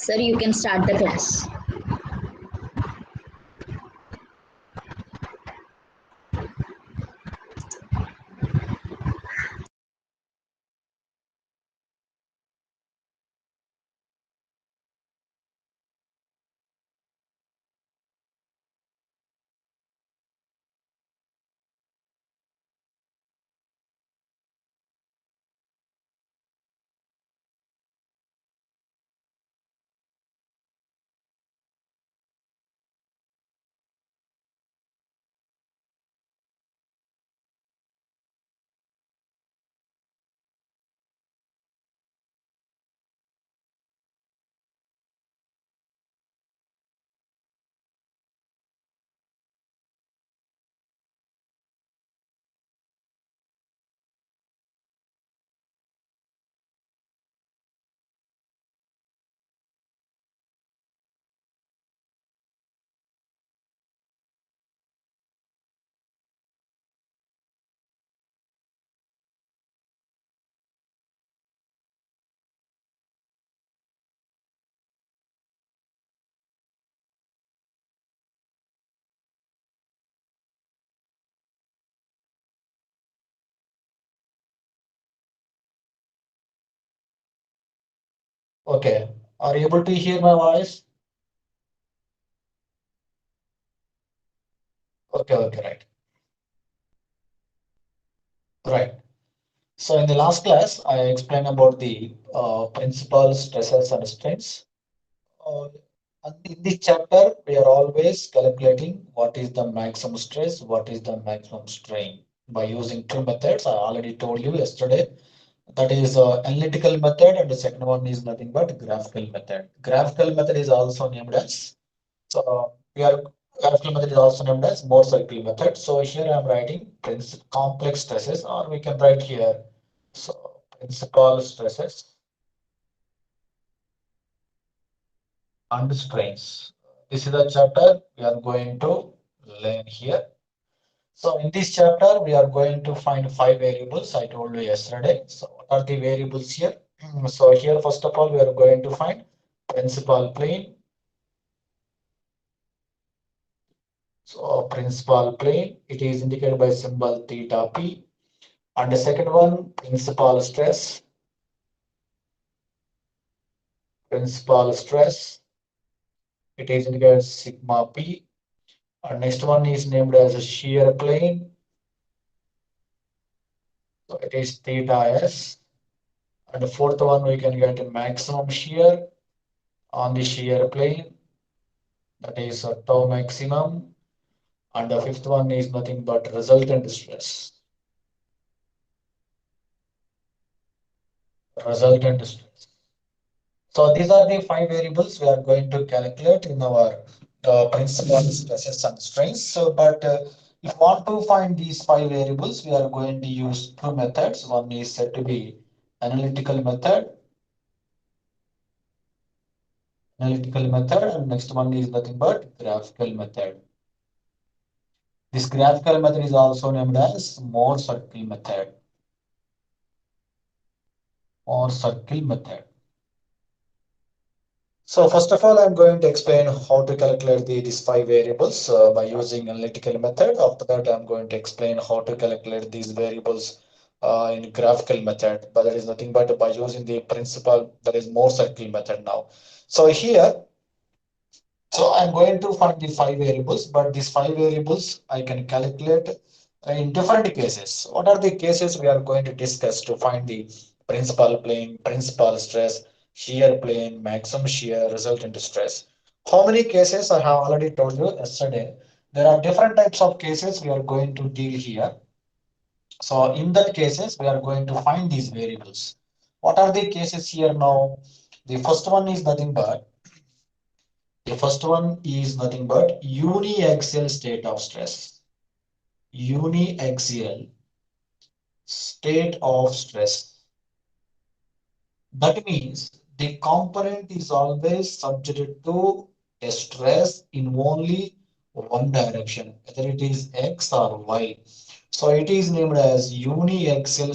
Sir, you can start the class. Okay. Are you able to hear my voice? Okay, okay, right. Right. So in the last class, I explained about the principal stresses and strains. And in this chapter, we are always calculating what is the maximum stress, what is the maximum strain by using two methods. I already told you yesterday. That is analytical method, and the second one is nothing but graphical method. Graphical method is also named as we are graphical method is also named as Mohr circle method. So here I am writing complex stresses, or we can write here principal stresses and strains. This is the chapter we are going to learn here. So in this chapter, we are going to find five variables I told you yesterday. So what are the variables here? So here, first of all, we are going to find principal plane. So principal plane, it is indicated by symbol theta p. And the second one, principal stress. Principal stress, it is indicated as sigma p. And next one is named as a shear plane. So it is theta s. And the fourth one, we can get a maximum shear on the shear plane. That is a tau maximum. And the fifth one is nothing but resultant stress. Resultant stress. So these are the five variables we are going to calculate in our principal stresses and strains. So, but if you want to find these five variables, we are going to use two methods. One is said to be analytical method, and next one is nothing but graphical method. This graphical method is also named as Mohr circle method or circle method. So first of all, I'm going to explain how to calculate these five variables by using analytical method. After that, I'm going to explain how to calculate these variables in graphical method, but that is nothing but by using the principle that is Mohr circle method now. So here, so I'm going to find the five variables, but these five variables I can calculate in different cases. What are the cases we are going to discuss to find the principal plane, principal stress, shear plane, maximum shear, resultant stress? How many cases I have already told you yesterday? There are different types of cases we are going to deal here. So in that cases, we are going to find these variables. What are the cases here now? The first one is nothing but the first one is nothing but uniaxial state of stress. Uniaxial state of stress. That means the component is always subjected to a stress in only one direction, whether it is X or Y. So it is named as uniaxial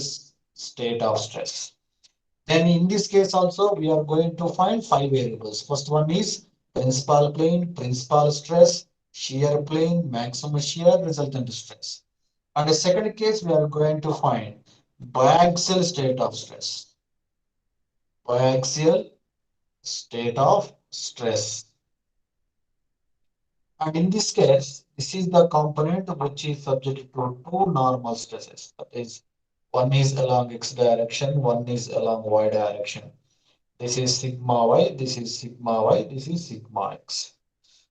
state of stress. Then in this case also, we are going to find five variables. First one is principal plane, principal stress, shear plane, maximum shear, resultant stress. And the second case, we are going to find biaxial state of stress. Biaxial state of stress. And in this case, this is the component which is subject to two normal stresses. That is, one is along x direction, one is along y direction. This is sigma y, this is sigma y, this is sigma x.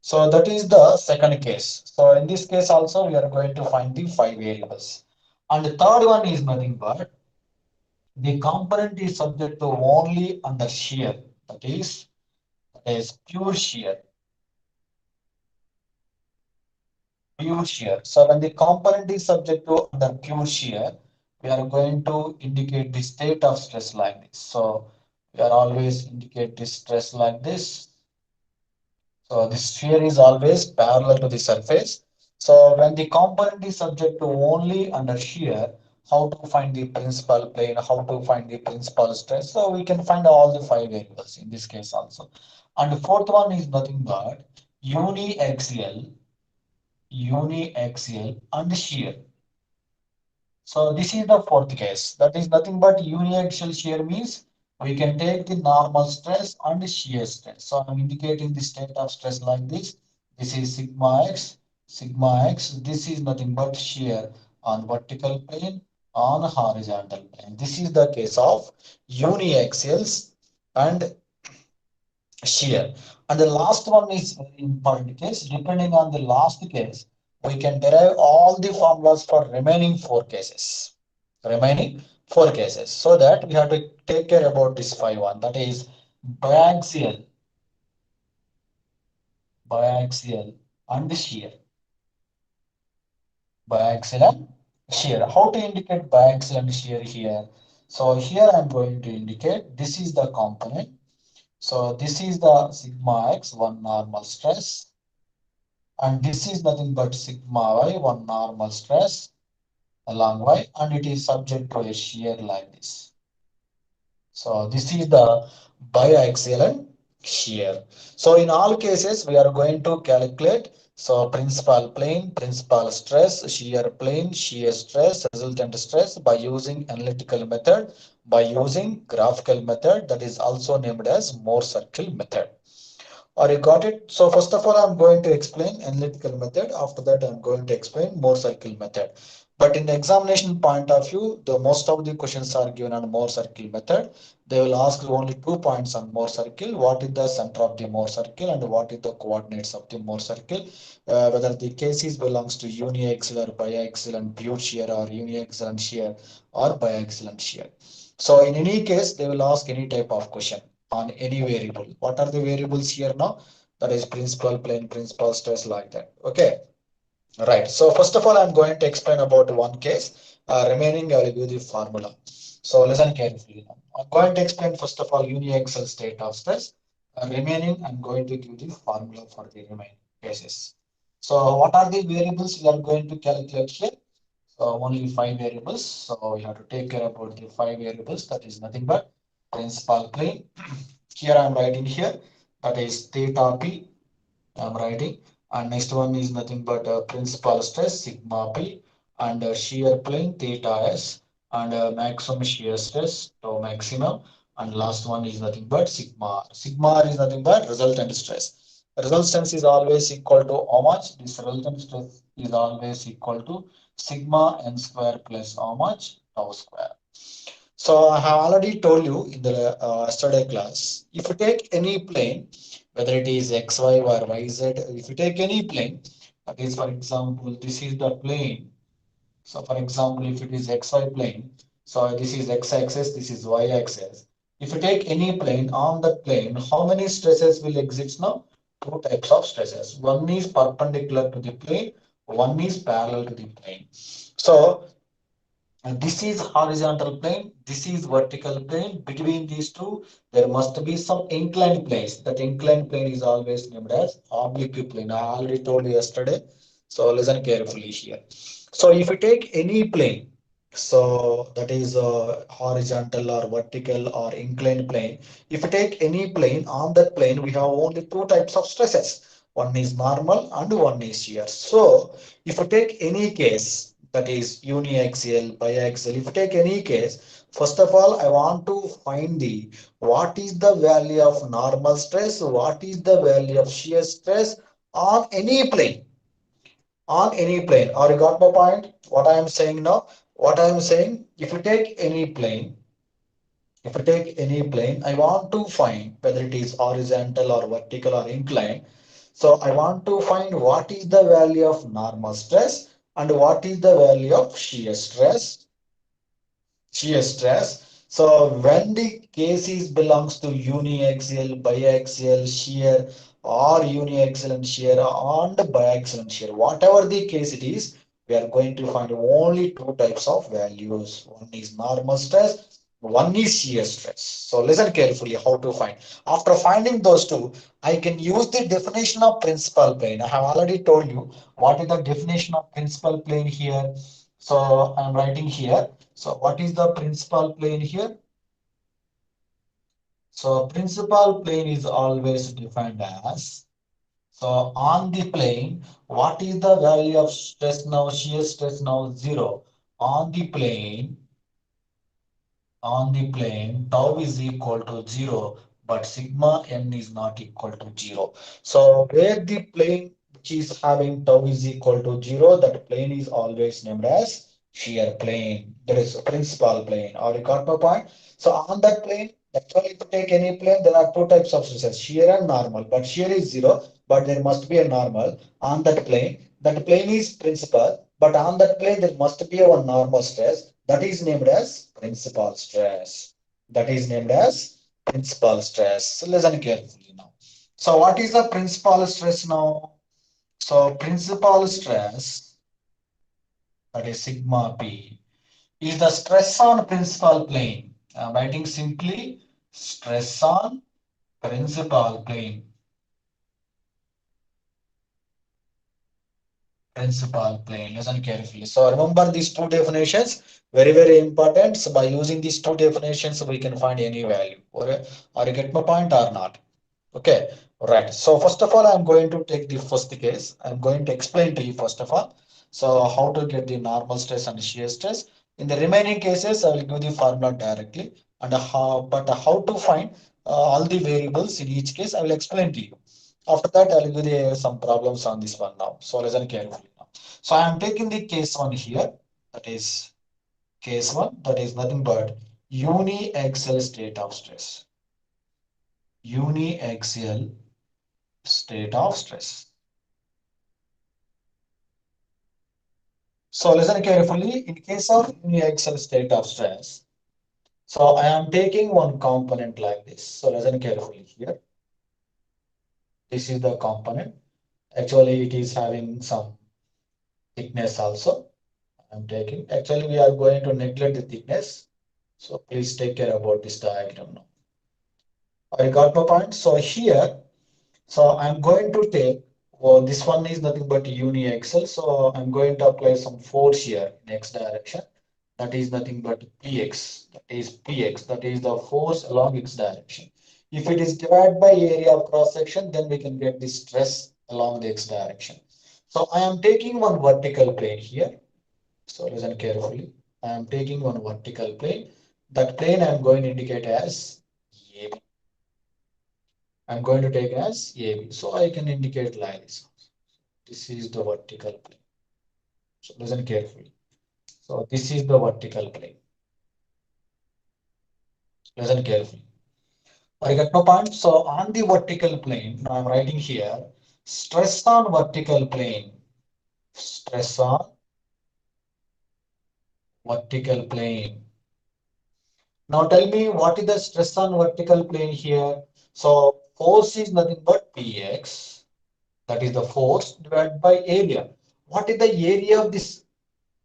So that is the second case. So in this case also, we are going to find the five variables. And the third one is nothing but the component is subject to only under shear. That is pure shear. Pure shear. So when the component is subject to under pure shear, we are going to indicate the state of stress like this. So we are always indicate this stress like this. So the sphere is always parallel to the surface. So when the component is subject to only under shear, how to find the principal plane, how to find the principal stress. So we can find all the five variables in this case also. And the fourth one is nothing but uniaxial, uniaxial and shear. So this is the fourth case. That is nothing but uniaxial shear means we can take the normal stress and shear stress. So I'm indicating the state of stress like this. This is sigma x, sigma x. This is nothing but shear on vertical plane, on horizontal plane. This is the case of uniaxials and shear. And the last one is very important case. Depending on the last case, we can derive all the formulas for remaining four cases. Remaining four cases. So that we have to take care about this five one. That is biaxial, biaxial and shear. Biaxial and shear. How to indicate biaxial and shear here? So here I'm going to indicate this is the component. So this is the sigma x, one normal stress. And this is nothing but sigma y, one normal stress along y, and it is subject to a shear like this. So this is the biaxial and shear. So in all cases, we are going to calculate. So principal plane, principal stress, shear plane, shear stress, resultant stress by using analytical method, by using graphical method that is also named as Mohr circle method. Or you got it? So first of all, I'm going to explain analytical method. After that, I'm going to explain Mohr circle method. But in the examination point of view, the most of the questions are given on Mohr circle method. They will ask only 2 points on Mohr circle. What is the center of the Mohr circle and what is the coordinates of the Mohr circle? Whether the cases belongs to uniaxial or biaxial and pure shear or uniaxial and shear or biaxial and shear. So in any case, they will ask any type of question on any variable. What are the variables here now? That is principal plane, principal stress like that. Okay. Right. So first of all, I'm going to explain about one case. Remaining, I will give the formula. So listen carefully now. I'm going to explain first of all uniaxial state of stress. Remaining, I'm going to give the formula for the remaining cases. So what are the variables we are going to calculate here? So only five variables. So we have to take care about the five variables. That is nothing but principal plane. Here I'm writing here. That is theta p. I'm writing. And next one is nothing but principal stress sigma p and shear plane theta s and maximum shear stress tau maximum. And last one is nothing but sigma r. Sigma r is nothing but resultant stress. Resultant is always equal to how much? This resultant stress is always equal to sigma n square plus how much? Tau square. So I have already told you in the yesterday class, if you take any plane, whether it is xy or yz, if you take any plane, that is for example, this is the plane. So for example, if it is xy plane, so this is x-axis, this is y-axis. If you take any plane, on that plane, how many stresses will exist now? Two types of stresses. One is perpendicular to the plane, one is parallel to the plane. So and this is horizontal plane, this is vertical plane. Between these two, there must be some inclined place. That inclined plane is always named as oblique plane. I already told you yesterday. So listen carefully here. So if you take any plane, So that is horizontal or vertical or inclined plane. If you take any plane, on that plane we have only two types of stresses. One is normal and one is shear. So if you take any case, that is uniaxial, biaxial, if you take any case, first of all I want to find the what is the value of normal stress, what is the value of shear stress on any plane, on any plane. Or you got my point? What I am saying now? What I am saying, if you take any plane, I want to find whether it is horizontal or vertical or inclined. So I want to find what is the value of normal stress and what is the value of shear stress. So when the case is belongs to uniaxial, biaxial, shear, or uniaxial and shear and biaxial and shear, whatever the case it is, we are going to find only two types of values. One is normal stress, one is shear stress. So listen carefully how to find. After finding those two, I can use the definition of principal plane. I have already told you what is the definition of principal plane here. So I'm writing here. So what is the principal plane here? So principal plane is always defined as, so on the plane, what is the value of stress now? Shear stress now 0. On the plane, tau is equal to 0, but sigma n is not equal to 0. So where the plane which is having tau is equal to 0, that plane is always named as shear plane. That is a principal plane. Or you got my point? So on that plane, actually if you take any plane, there are two types of stresses, shear and normal. But shear is 0, but there must be a normal on that plane. That plane is principal, but on that plane there must be a one normal stress that is named as principal stress. That is named as principal stress. So listen carefully now. So what is the principal stress now? So principal stress, that is sigma p, is the stress on principal plane. I'm writing simply stress on principal plane. Principal plane. Listen carefully. So remember these two definitions, very, very important. So by using these two definitions, we can find any value. Or you get my point or not? Okay, right. So first of all, I'm going to take the first case. I'm going to explain to you first of all. So how to get the normal stress and shear stress. In the remaining cases, I will give the formula directly. And how to find all the variables in each case, I will explain to you. After that, I will give you some problems on this one now. So listen carefully now. So I am taking the case one here. That is case one. That is nothing but uniaxial state of stress. Uniaxial state of stress. So listen carefully. In case of uniaxial state of stress, so I am taking one component like this. So listen carefully here. This is the component. Actually, it is having some thickness also. I'm taking. Actually, we are going to neglect the thickness. So please take care about this diagram now. I got my point. So here, so I'm going to take, well, this one is nothing but uniaxial. So I'm going to apply some force here in x direction. That is nothing but px. That is px. That is the force along x direction. If it is divided by area of cross section, then we can get the stress along the x direction. So I am taking one vertical plane here. So listen carefully. I am taking one vertical plane. That plane I am going to indicate as AB. I'm going to take as AB. So I can indicate like this. This is the vertical plane. So listen carefully. So this is the vertical plane. Listen carefully. I get no point. So on the vertical plane, now I'm writing here, stress on vertical plane. Stress on vertical plane. Now tell me what is the stress on vertical plane here? So force is nothing but Px. That is the force divided by area. What is the area of this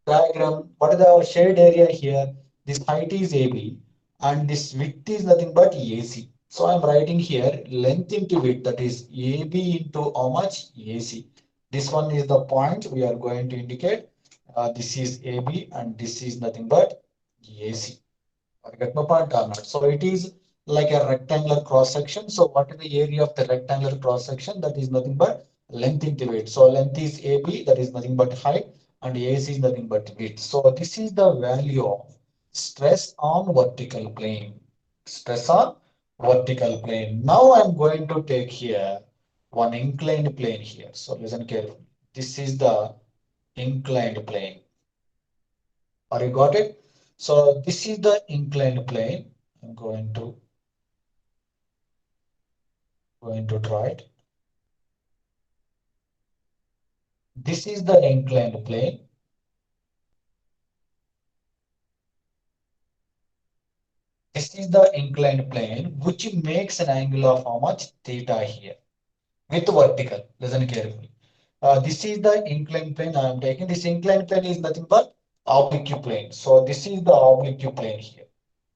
diagram? What is the shaded area here? This height is AB and this width is nothing but AC. So I'm writing here length into width, that is AB into how much? AC. This one is the point we are going to indicate. This is AB and this is nothing but AC. I get my point or not? So it is like a rectangular cross section. So what is the area of the rectangular cross section? That is nothing but length into width. So length is AB, that is nothing but height, and AC is nothing but width. So this is the value of stress on vertical plane. Stress on vertical plane. Now I'm going to take here one inclined plane here. So listen carefully. This is the inclined plane. Are you got it? So this is the inclined plane. I'm going to draw it. This is the inclined plane. This is the inclined plane which makes an angle of how much? Theta here with vertical. Listen carefully. This is the inclined plane I am taking. This inclined plane is nothing but oblique plane. So this is the oblique plane here.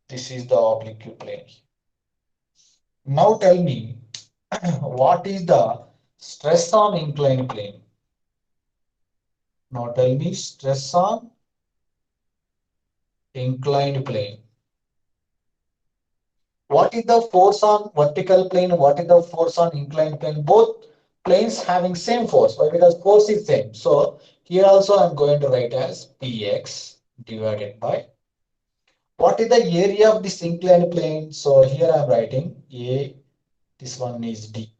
This is the oblique plane here. Now tell me what is the stress on inclined plane? Now tell me stress on inclined plane. What is the force on vertical plane? What is the force on inclined plane? Both planes having same force. Why? Because force is same. So here also I'm going to write as Px divided by what is the area of this inclined plane? So here I'm writing A, this one is D.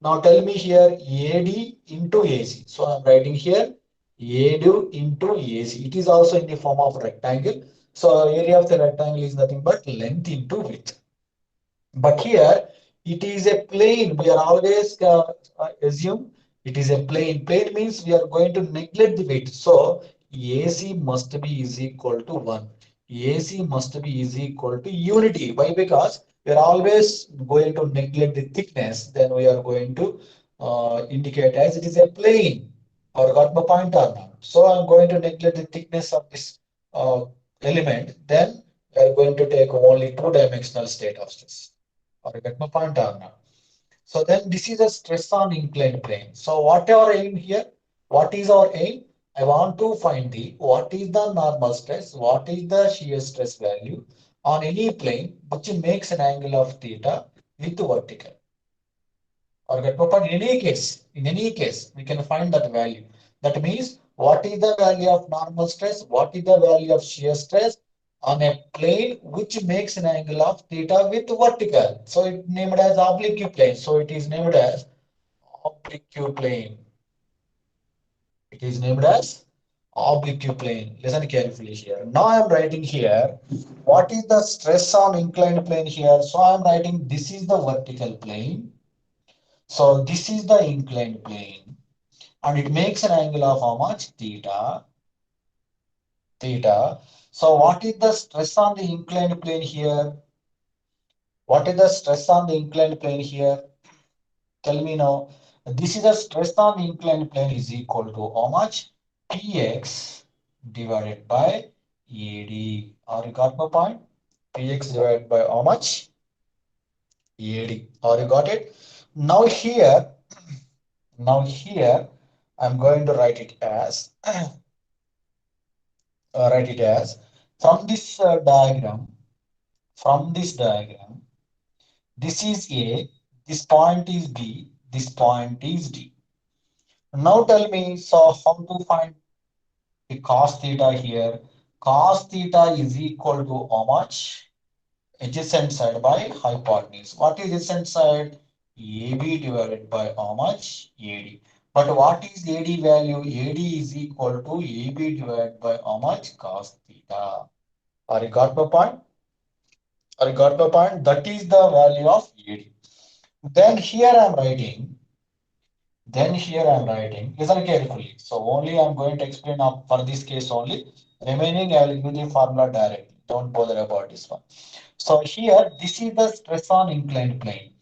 Now tell me here AD into AC. So I'm writing here AD into AC. It is also in the form of rectangle. So area of the rectangle is nothing but length into width. But here it is a plane. We are always assume it is a plane. Plane means we are going to neglect the weight. So AC must be is equal to 1. AC must be is equal to unity. Why? Because we are always going to neglect the thickness. Then we are going to indicate as it is a plane. Or got my point or not? So I'm going to neglect the thickness of this element. Then we are going to take only two-dimensional state of stress. Or you get my point or not? So then this is a stress on inclined plane. So what our aim here? What is our aim? I want to find the what is the normal stress, what is the shear stress value on any plane which makes an angle of theta with vertical. Or get my point? In any case, we can find that value. That means what is the value of normal stress? What is the value of shear stress on a plane which makes an angle of theta with vertical? So it named as oblique plane. So it is named as oblique plane. It is named as oblique plane. Listen carefully here. Now I am writing here. What is the stress on inclined plane here? So I am writing this is the vertical plane. So this is the inclined plane. And it makes an angle of how much? Theta. Theta. So what is the stress on the inclined plane here? What is the stress on the inclined plane here? Tell me now. This is the stress on the inclined plane is equal to how much? Px divided by AD. Or you got my point? Px divided by how much? AD. Or you got it? Now here, now here, I'm going to write it as from this diagram, this is A, this point is B, this point is D. Now tell me, so how to find the cos theta here? Cos theta is equal to how much? Adjacent side by hypotenuse. What is adjacent side? AB divided by how much? AD. But what is AD value? AD is equal to AB divided by how much? Cos theta. Are you got my point? Or you got my point? That is the value of AD. Then here I'm writing, listen carefully. So only I'm going to explain up for this case only. Remaining I will give the formula directly. Don't bother about this one. So here, this is the stress on inclined plane.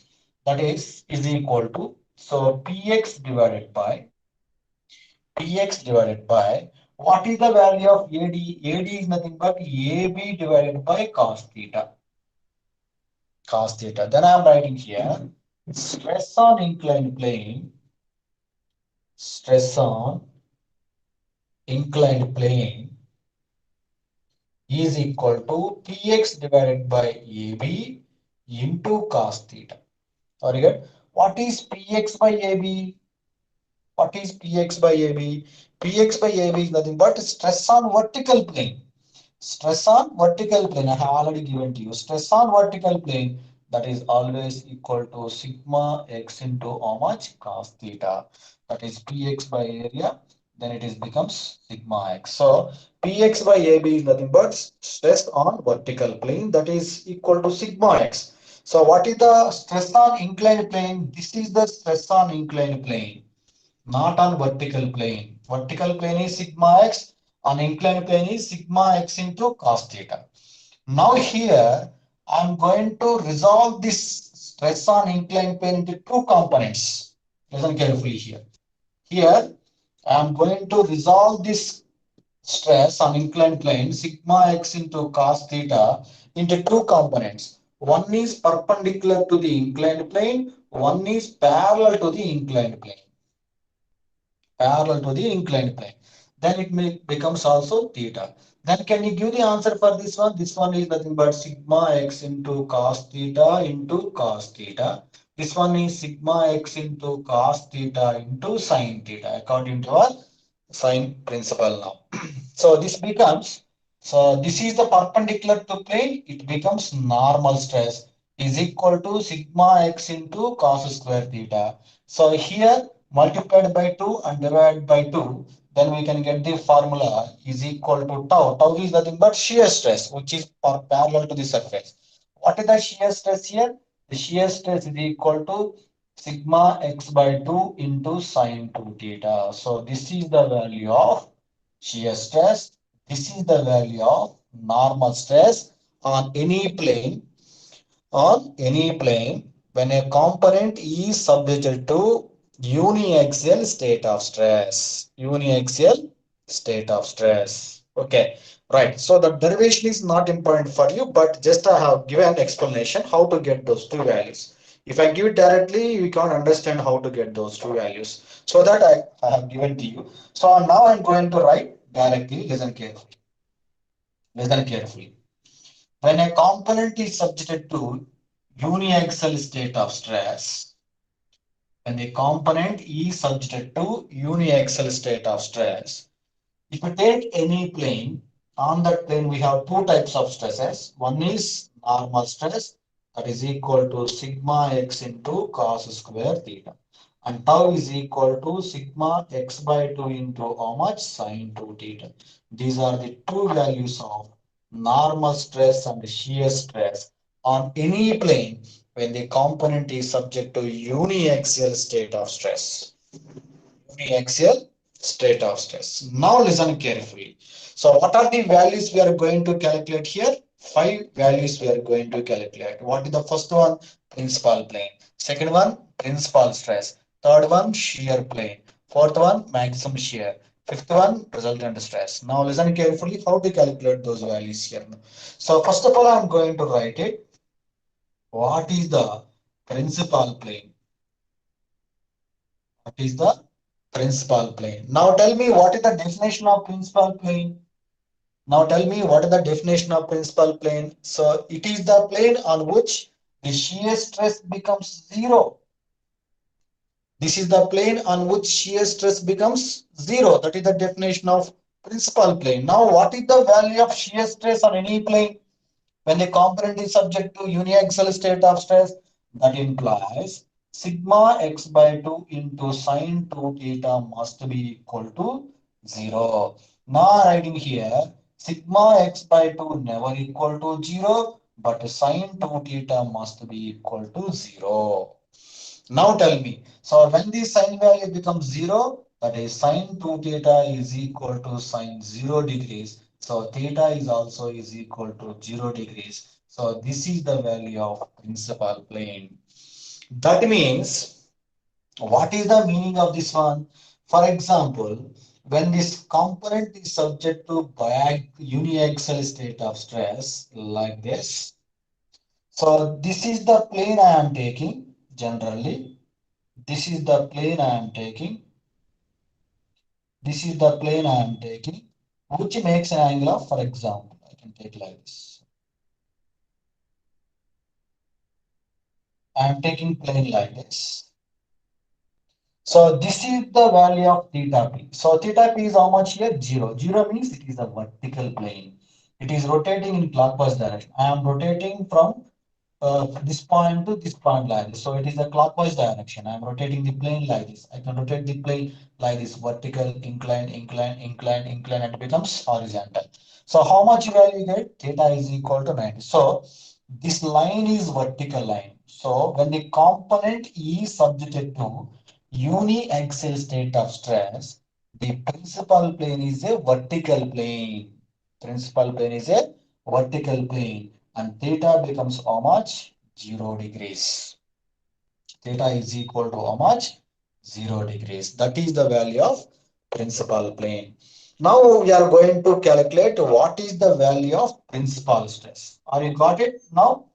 That is equal to, so Px divided by, what is the value of AD? AD is nothing but AB divided by cos theta. Cos theta. Then I'm writing here stress on inclined plane, stress on inclined plane is equal to Px divided by AB into cos theta. Very good. What is Px by AB? What is Px by AB? Px by AB is nothing but stress on vertical plane. Stress on vertical plane, I have already given to you. Stress on vertical plane, that is always equal to sigma x into how much? Cos theta. That is Px by area, then it is becomes sigma x. So Px by AB is nothing but stress on vertical plane, that is equal to sigma x. So what is the stress on inclined plane? This is the stress on inclined plane, not on vertical plane. Vertical plane is sigma x, on inclined plane is sigma x into cos theta. Now here I'm going to resolve this stress on inclined plane into two components. Listen carefully here. Here I'm going to resolve this stress on inclined plane sigma x into cos theta into two components. One is perpendicular to the inclined plane, one is parallel to the inclined plane, parallel to the inclined plane. Then it becomes also theta. Then can you give the answer for this one? This one is nothing but sigma x into cos theta into cos theta. This one is sigma x into cos theta into sin theta according to our sign principle now. So this becomes, so this is the perpendicular to plane, it becomes normal stress is equal to sigma x into cos square theta. So here multiplied by 2 and divided by 2, then we can get the formula is equal to tau. Tau is nothing but shear stress, which is parallel to the surface. What is the shear stress here? The shear stress is equal to sigma x by 2 into sine 2 theta. So this is the value of shear stress. This is the value of normal stress on any plane, on any plane when a component is subjected to uniaxial state of stress. Uniaxial state of stress. Okay, right. So the derivation is not important for you, but just I have given an explanation how to get those two values. If I give it directly, you can't understand how to get those two values. So that I have given to you. So now I'm going to write directly. Listen carefully. Listen carefully. When a component is subjected to uniaxial state of stress, when the component is subjected to uniaxial state of stress, if you take any plane, on that plane we have two types of stresses. One is normal stress, that is equal to sigma x into cos square theta. And tau is equal to sigma x by 2 into how much? Sin 2 theta. These are the two values of normal stress and shear stress on any plane when the component is subject to uniaxial state of stress. Uniaxial state of stress. Now listen carefully. So what are the values we are going to calculate here? Five values we are going to calculate. What is the first one? Principal plane. Second one, principal stress. Third one, shear plane. Fourth one, maximum shear. Fifth one, resultant stress. Now listen carefully how to calculate those values here. So first of all, I'm going to write it. What is the principal plane? What is the principal plane? Now tell me what is the definition of principal plane? Now tell me what is the definition of principal plane? So it is the plane on which the shear stress becomes zero. This is the plane on which shear stress becomes zero. That is the definition of principal plane. Now what is the value of shear stress on any plane? When the component is subject to uniaxial state of stress, that implies sigma x by 2 into sine 2 theta must be equal to 0. Now writing here, sigma x by 2 never equal to 0, but sine 2 theta must be equal to 0. Now tell me, so when the sine value becomes 0, that is sine 2 theta is equal to sine 0 degrees. So theta is also is equal to 0 degrees. So this is the value of principal plane. That means, what is the meaning of this one? For example, when this component is subject to uniaxial state of stress like this, so this is the plane I am taking generally. This is the plane I am taking. This is the plane I am taking, which makes an angle of, for example, I can take like this. I am taking plane like this. So this is the value of theta p. So theta p is how much here? 0. 0 means it is a vertical plane. It is rotating in clockwise direction. I am rotating from this point to this point like this. So it is a clockwise direction. I am rotating the plane like this. I can rotate the plane like this, vertical, incline, incline, incline, incline, and it becomes horizontal. So how much value you get? Theta is equal to 90. So this line is vertical line. So when the component is subjected to uniaxial state of stress, the principal plane is a vertical plane. Principal plane is a vertical plane, and theta becomes how much? 0 degrees. Theta is equal to how much? 0 degrees. That is the value of principal plane. Now we are going to calculate what is the value of principal stress. Are you got it now?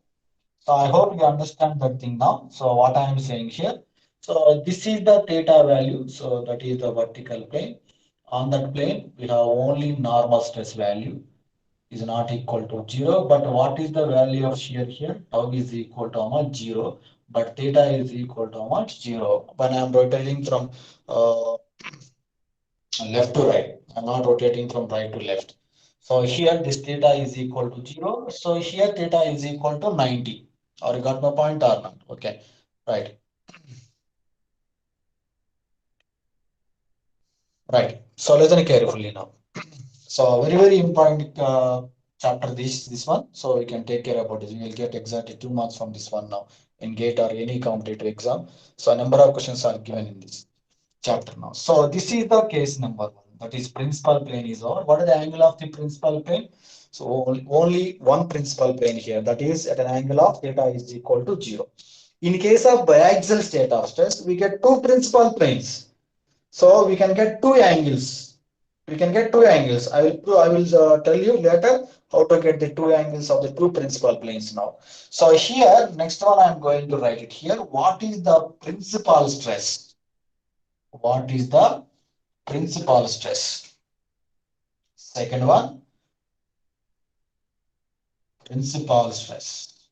So I hope you understand that thing now. So what I am saying here. So this is the theta value. So that is the vertical plane. On that plane, we have only normal stress value is not equal to 0. But what is the value of shear here? Tau is equal to how much? 0. But theta is equal to how much? 0. When I am rotating from uh, left to right, I am not rotating from right to left. So here this theta is equal to 0. So here theta is equal to 90. Or you got my point or not? Okay. Right. Right. So listen carefully now. So very, very important chapter this one. So we can take care about it. We will get exactly 2 marks from this one now in GATE or any competitive exam. So a number of questions are given in this chapter now. So this is the case number one. That is principal plane is over. What is the angle of the principal plane? So only one principal plane here. That is at an angle of theta is equal to 0. In case of biaxial state of stress, we get two principal planes. So we can get two angles. We can get two angles. I will tell you later how to get the two angles of the two principal planes now. So here, next one I am going to write it here. What is the principal stress? What is the principal stress? Second one, principal stress.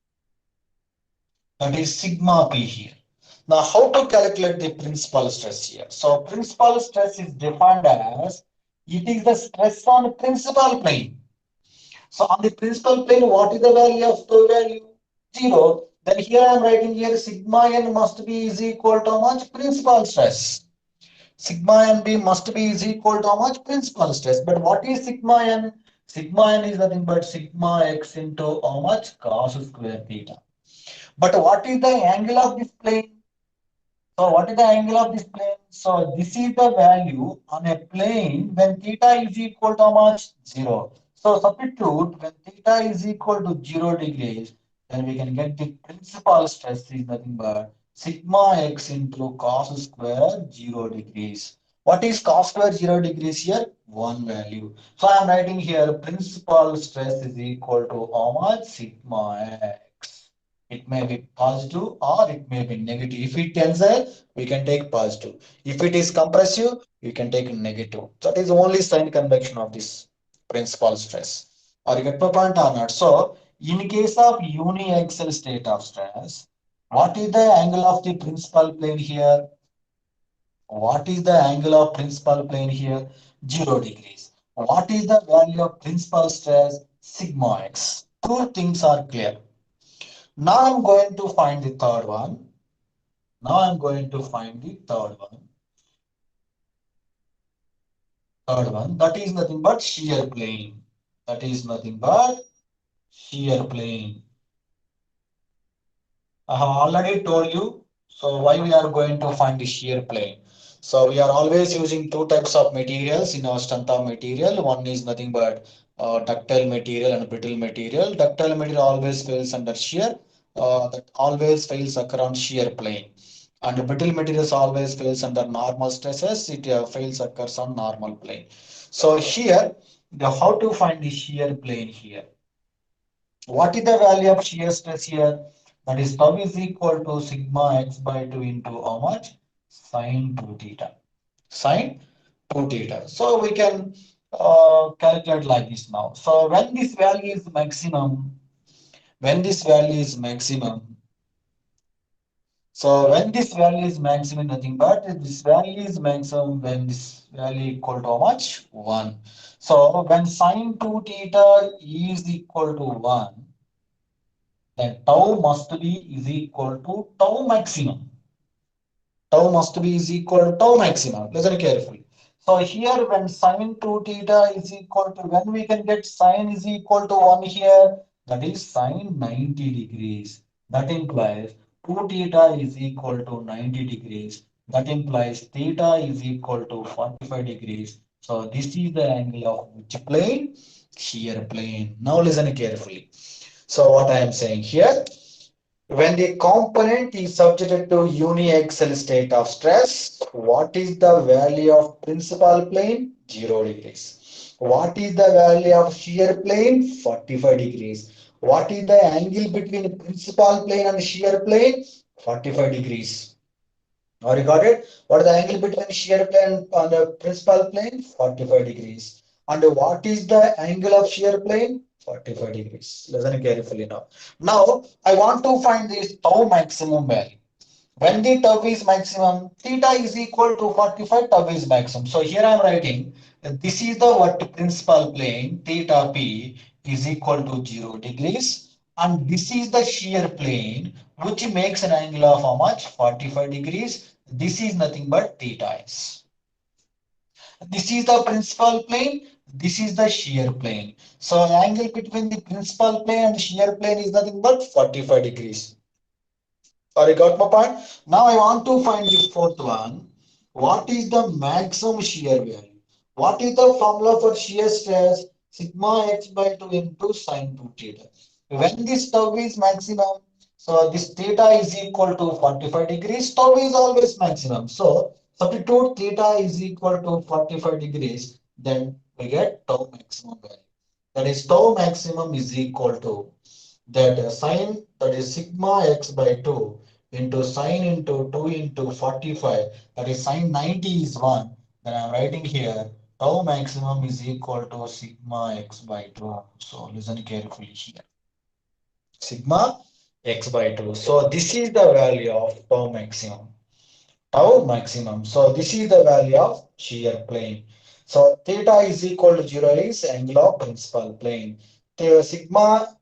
That is sigma p here. Now, how to calculate the principal stress here? So, principal stress is defined as it is the stress on principal plane. So on the principal plane, what is the value of the value? 0. Then here I am writing here sigma n must be is equal to how much? Principal stress. Sigma n b must be is equal to how much? Principal stress. But what is sigma n? Sigma n is nothing but sigma x into how much? Cos square theta. But what is the angle of this plane? So what is the angle of this plane? So this is the value on a plane when theta is equal to how much? 0. So substitute when theta is equal to 0 degrees, then we can get the principal stress is nothing but sigma x into cos square 0 degrees. What is cos square 0 degrees here? One value. So I am writing here principal stress is equal to how much? Sigma x. It may be positive or it may be negative. If it tensile, we can take positive. If it is compressive, we can take negative. That is only sign convection of this principal stress. Or you get my point or not? So, in case of uniaxial state of stress, what is the angle of the principal plane here? What is the angle of principal plane here? 0 degrees. What is the value of principal stress? Sigma x. Two things are clear. Now I'm going to find the third one. Now I'm going to find the third one. Third one, that is nothing but shear plane. That is nothing but shear plane. I have already told you. So why we are going to find the shear plane? So we are always using two types of materials in our strength of material. One is nothing but ductile material and brittle material. Ductile material always fails under shear. That always fails occur on shear plane. And brittle materials always fails under normal stresses. It fails occurs on normal plane. So here, the how to find the shear plane here? What is the value of shear stress here? That is tau is equal to sigma x by 2 into how much? Sine 2 theta. Sine 2 theta. So we can calculate like this now. So when this value is maximum, when this value is maximum, so when this value is maximum, nothing but this value is maximum when this value equal to how much? 1. So when sine 2 theta is equal to 1, then tau must be is equal to tau maximum. Tau must be is equal to tau maximum. Listen carefully. So here when sine 2 theta is equal to, when we can get sine is equal to 1 here, that is sine 90 degrees. That implies 2 theta is equal to 90 degrees. That implies theta is equal to 45 degrees. So this is the angle of which plane? Shear plane. Now listen carefully. So what I am saying here, when the component is subjected to uniaxial state of stress, what is the value of principal plane? 0 degrees. What is the value of shear plane? 45 degrees. What is the angle between principal plane and shear plane? 45 degrees. Now you got it? What is the angle between shear plane and the principal plane? 45 degrees. And what is the angle of shear plane? 45 degrees. Listen carefully now. Now I want to find this tau maximum value. When the tau is maximum, theta is equal to 45, tau is maximum. So here I am writing that this is the what principal plane, theta p is equal to 0 degrees. And this is the shear plane, which makes an angle of how much? 45 degrees. This is nothing but theta s. This is the principal plane. This is the shear plane. So angle between the principal plane and shear plane is nothing but 45 degrees. Sorry, got my point? Now I want to find the fourth one. What is the maximum shear value? What is the formula for shear stress? Sigma x by 2 into sine 2 theta. When this tau is maximum, so this theta is equal to 45 degrees, tau is always maximum. So substitute theta is equal to 45 degrees, then we get tau maximum value. That is tau maximum is equal to that sine, that is sigma x by 2 into sine into 2 into 45, that is sine 90 is 1. Then I'm writing here tau maximum is equal to sigma x by 2. So listen carefully here. Sigma x by 2. So this is the value of tau maximum. Tau maximum. So this is the value of shear plane. So theta is equal to 0 is angle of principal plane. The sigma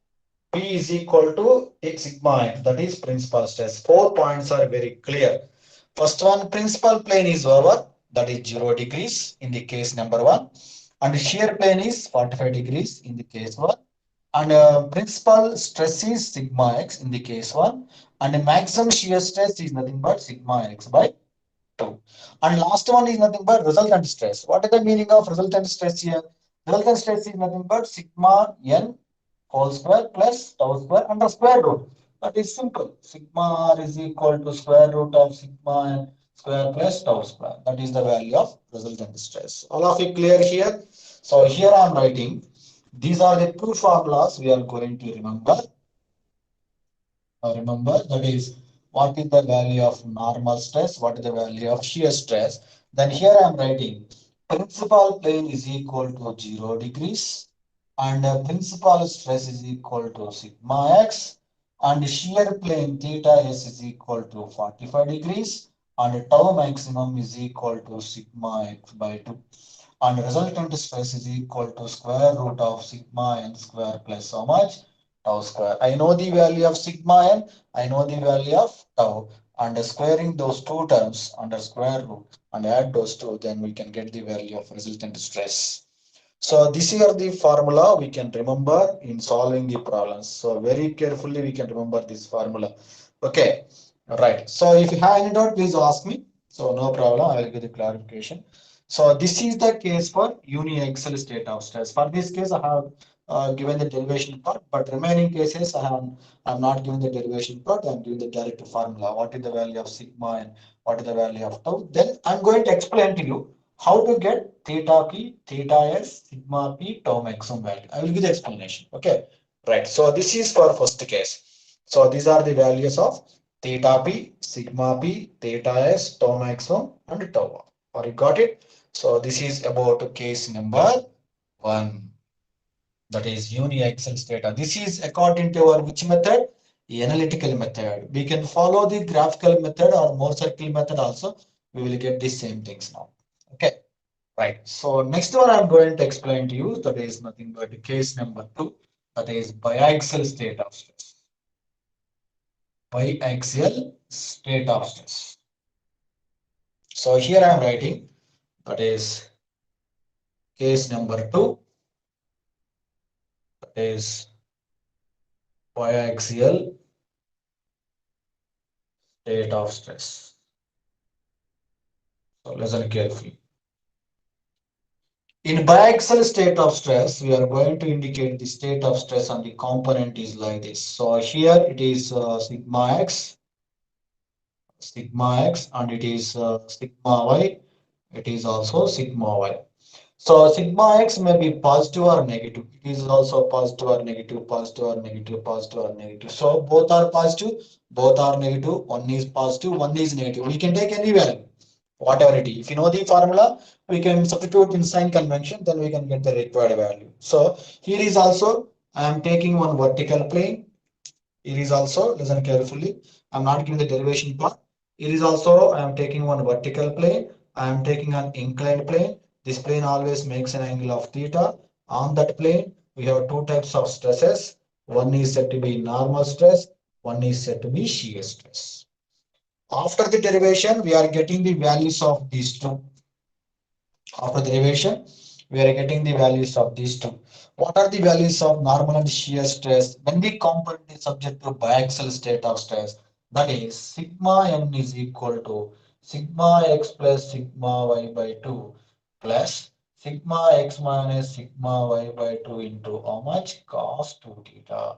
P is equal to x sigma x, that is principal stress. 4 points are very clear. First one, principal plane is over, that is 0 degrees in the case number 1. And shear plane is 45 degrees in the case 1. And principal stress is sigma x in the case 1. And the maximum shear stress is nothing but sigma x by 2. And last one is nothing but resultant stress. What is the meaning of resultant stress here? Resultant stress is nothing but sigma n whole square plus tau square under square root. That is simple. Sigma r is equal to square root of sigma n square plus tau square. That is the value of resultant stress. All of it clear here? So here I am writing. These are the two formulas we are going to remember. Remember, that is what is the value of normal stress, what is the value of shear stress. Then here I am writing principal plane is equal to 0 degrees and principal stress is equal to sigma x and shear plane theta s is equal to 45 degrees and tau maximum is equal to sigma x by 2 and resultant stress is equal to square root of sigma n square plus how much? Tau square. I know the value of sigma n, I know the value of tau, and squaring those two terms under square root and add those two, then we can get the value of resultant stress. So this is the formula we can remember in solving the problems. So very carefully we can remember this formula. Okay, right. So if you have any doubt, please ask me. So no problem, I will give the clarification. So this is the case for uniaxial state of stress. For this case, I have given the derivation part, but remaining cases I'm not giving the derivation part. I'm giving the direct formula. What is the value of sigma and what is the value of tau? Then I'm going to explain to you how to get theta p, theta s, sigma p, tau maximum value. I will give the explanation. Okay, right. So this is for first case. So these are the values of theta p, sigma p, theta s, tau maximum, and tau. Or you got it? So this is about case number 1. That is uniaxial data. This is according to our which method? Analytical method. We can follow the graphical method or more circle method also. We will get the same things now. Okay, right. So next one I'm going to explain to you that is nothing but case number 2. That is biaxial state of stress. Biaxial state of stress. So here I'm writing that is case number 2. That is biaxial state of stress. So listen carefully. In biaxial state of stress, we are going to indicate the state of stress and the component is like this. So here it is sigma x, and it is sigma y. It is also sigma y. So sigma x may be positive or negative. It is also positive or negative, positive or negative, positive or negative. So both are positive, both are negative. One is positive, one is negative. We can take any value, whatever it is. If you know the formula, we can substitute in sign convention, then we can get the required value. So here is also, I am taking one vertical plane. Here is also, listen carefully. I'm not giving the derivation part. Here is also, I am taking one vertical plane. I am taking an inclined plane. This plane always makes an angle of theta. On that plane, we have two types of stresses. One is said to be normal stress. One is said to be shear stress. After the derivation, we are getting the values of these two. After the derivation, we are getting the values of these two. What are the values of normal and shear stress when the component is subject to biaxial state of stress? That is sigma m is equal to sigma x plus sigma y by 2 plus sigma x minus sigma y by 2 into how much? Cos 2 theta.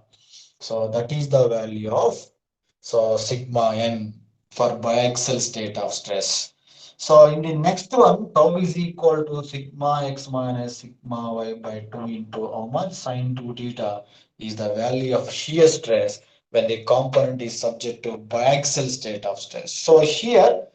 So that is the value of sigma n for biaxial state of stress. So in the next one, tau is equal to sigma x minus sigma y by 2 into how much sine 2 theta is the value of shear stress when the component is subject to biaxial state of stress. So here,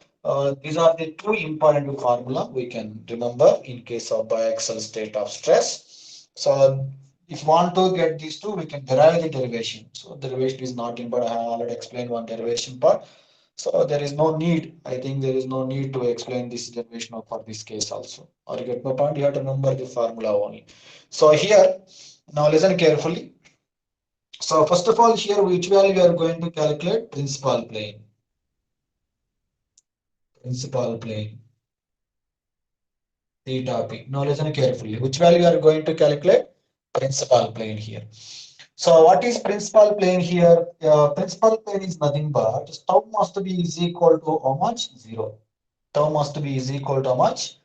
these are the two important formula we can remember in case of biaxial state of stress. So if you want to get these two, we can derive the derivation. So derivation is not important. I have already explained one derivation part. So there is no need. I think there is no need to explain this derivation for this case also. Or you get my point. You have to remember the formula only. So here, now listen carefully. So first of all, here which value we are going to calculate? Principal plane. Principal plane. Theta p. Now listen carefully. Which value you are going to calculate? Principal plane here. So what is principal plane here? Principal plane is nothing but tau must be is equal to how much? 0. Tau must be is equal to how much?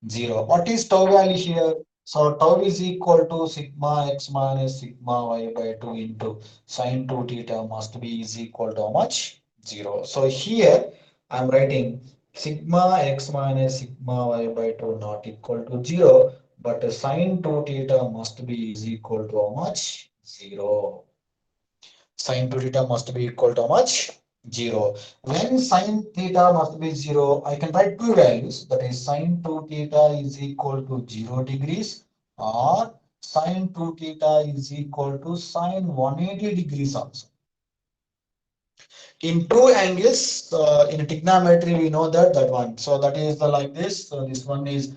0. What is tau value here? So tau is equal to sigma x minus sigma y by 2 into sine 2 theta must be is equal to how much? 0. So here I'm writing sigma x minus sigma y by 2 not equal to 0, but sine 2 theta must be is equal to how much? 0. Sine 2 theta must be equal to how much? 0. When sine theta must be 0, I can write two values. That is sine 2 theta is equal to 0 degrees or sine 2 theta is equal to sine 180 degrees also. In two angles, in trigonometry, we know that one. So that is the like this. So this one is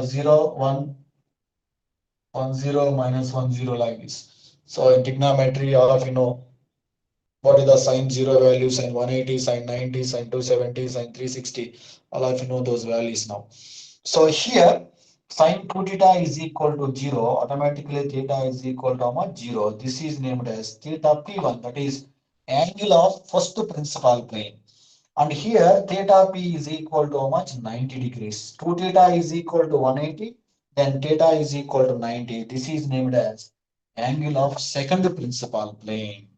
0, 1, 1, 0, minus 1, 0 like this. So in trigonometry, all of you know what is the sine 0 value, sine 180, sine 90, sine 270, sine 360. All of you know those values now. So here, sine 2 theta is equal to 0. Automatically, theta is equal to how much? 0. This is named as theta P1. That is angle of first principal plane. And here, theta P is equal to how much? 90 degrees. 2 theta is equal to 180. Then theta is equal to 90. This is named as angle of second principal plane.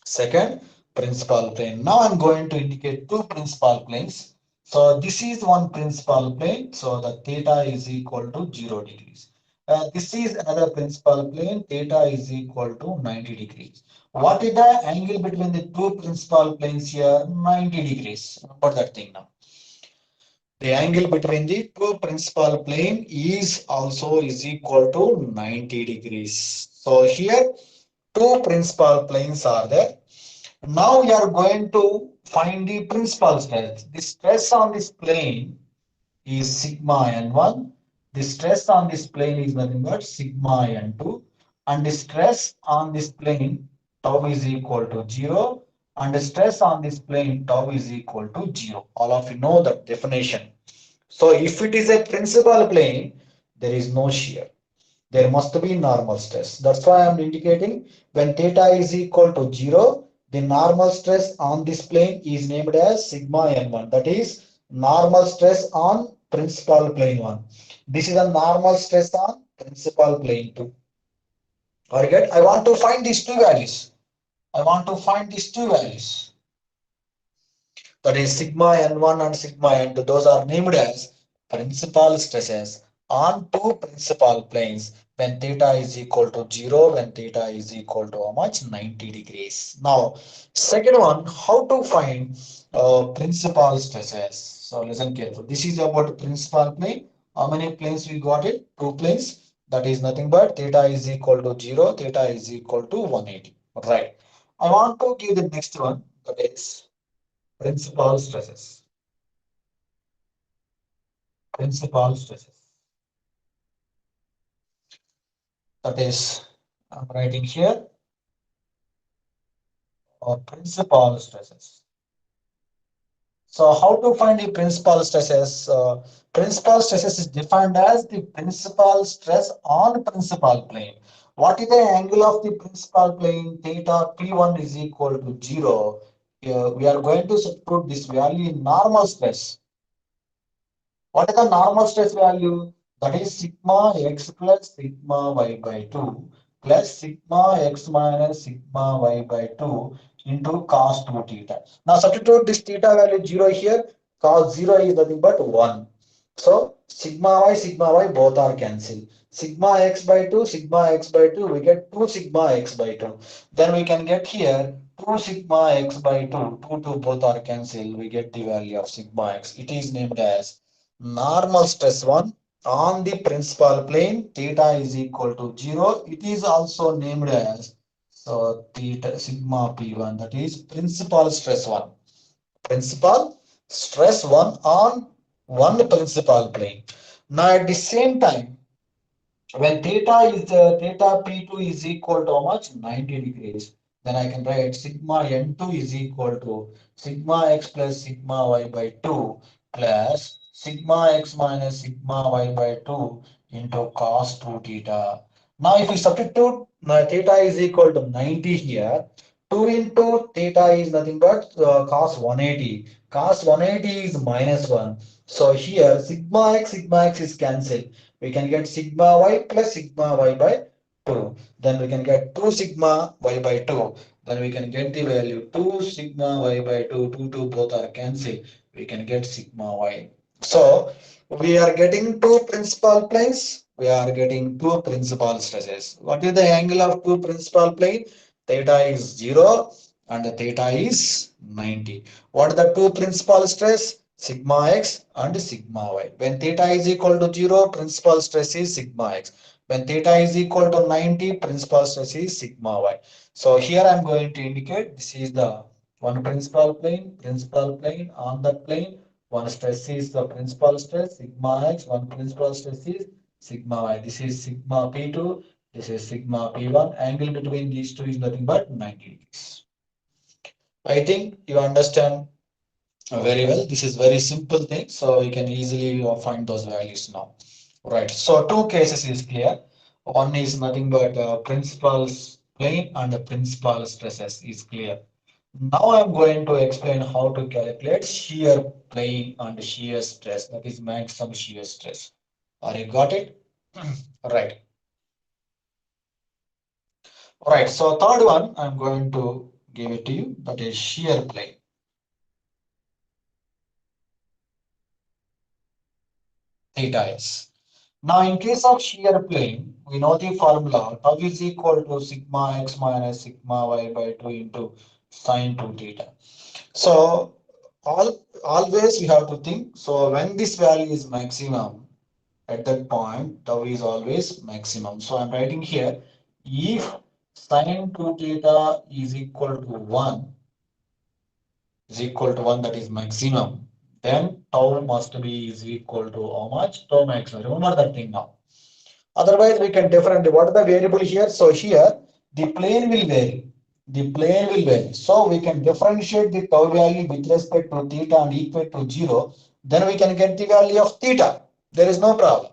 Second principal plane. Now I'm going to indicate two principal planes. So this is one principal plane. So the theta is equal to 0 degrees. This is another principal plane. Theta is equal to 90 degrees. What is the angle between the two principal planes here? 90 degrees. Remember that thing now. The angle between the two principal plane is equal to 90 degrees. So here two principal planes are there. Now we are going to find the principal stress. The stress on this plane is sigma n1. The stress on this plane is nothing but sigma n2. And the stress on this plane tau is equal to 0. And the stress on this plane tau is equal to 0. All of you know the definition. So if it is a principal plane, there is no shear. There must be normal stress. That's why I'm indicating when theta is equal to 0, the normal stress on this plane is named as sigma n1. That is normal stress on principal plane 1. This is a normal stress on principal plane 2. Alright, I want to find these two values. I want to find these two values. That is sigma n1 and sigma n2. Those are named as principal stresses on two principal planes when theta is equal to 0, when theta is equal to how much? 90 degrees. Now, second one, how to find principal stresses. So listen careful. This is about principal plane. How many planes we got it? Two planes. That is nothing but theta is equal to 0, theta is equal to 180. Right. I want to give the next one. That is principal stresses. Principal stresses. That is, I'm writing here, or principal stresses. So how to find the principal stresses? Principal stresses is defined as the principal stress on principal plane. What is the angle of the principal plane? Theta P1 is equal to 0. We are going to substitute this value in normal stress. What is the normal stress value? That is sigma x plus sigma y by 2 plus sigma x minus sigma y by 2 into cos 2 theta. Now substitute this theta value 0 here. Cos 0 is nothing but 1. So sigma y both are cancelled. Sigma x by 2, we get 2 sigma x by 2. Then we can get here 2 sigma x by 2. 2 both are cancelled. We get the value of sigma x. It is named as normal stress 1 on the principal plane. Theta is equal to 0. It is also named as theta sigma p1. That is principal stress 1. Principal stress 1 on one principal plane. Now at the same time, when theta P2 is equal to how much? 90 degrees. Then I can write sigma N2 is equal to sigma x plus sigma y by 2 plus sigma x minus sigma y by 2 into cos 2 theta. Now if we substitute theta is equal to 90 here, 2 into theta is nothing but cos 180. Cos 180 is minus 1. So here sigma x is cancelled. We can get sigma y plus sigma y by 2. Then we can get 2 sigma y by 2. Then we can get the value 2 sigma y by 2. 2 both are cancelled. We can get sigma y. So we are getting two principal planes. We are getting two principal stresses. What is the angle of two principal plane? Theta is 0 and theta is 90. What are the two principal stress? Sigma x and sigma y. When theta is equal to 0, principal stress is sigma x. When theta is equal to 90, principal stress is sigma y. So here I am going to indicate this is the one principal plane on that plane. One stress is the principal stress, sigma x. One principal stress is sigma y. This is sigma P2. This is sigma P1. Angle between these two is nothing but 90 degrees. I think you understand very well. This is very simple thing, so you can easily find those values now. Right. So two cases is clear. One is nothing but principal's plane and the principal stresses is clear. Now I'm going to explain how to calculate shear plane and shear stress. That is maximum shear stress. Are you got it? Right. Right. So third one, I'm going to give it to you. That is shear plane. Theta is. Now, in case of shear plane, we know the formula tau is equal to sigma x minus sigma y by 2 into sine 2 theta. So, all always we have to think. So when this value is maximum, at that point, tau is always maximum. So I'm writing here, if sine 2 theta is equal to 1, that is maximum, then tau must be is equal to how much? Tau maximum. Remember that thing now. Otherwise, we can differently. What is the variable here? So here, the plane will vary. The plane will vary. So we can differentiate the tau value with respect to theta and equal to 0. Then we can get the value of theta. There is no problem.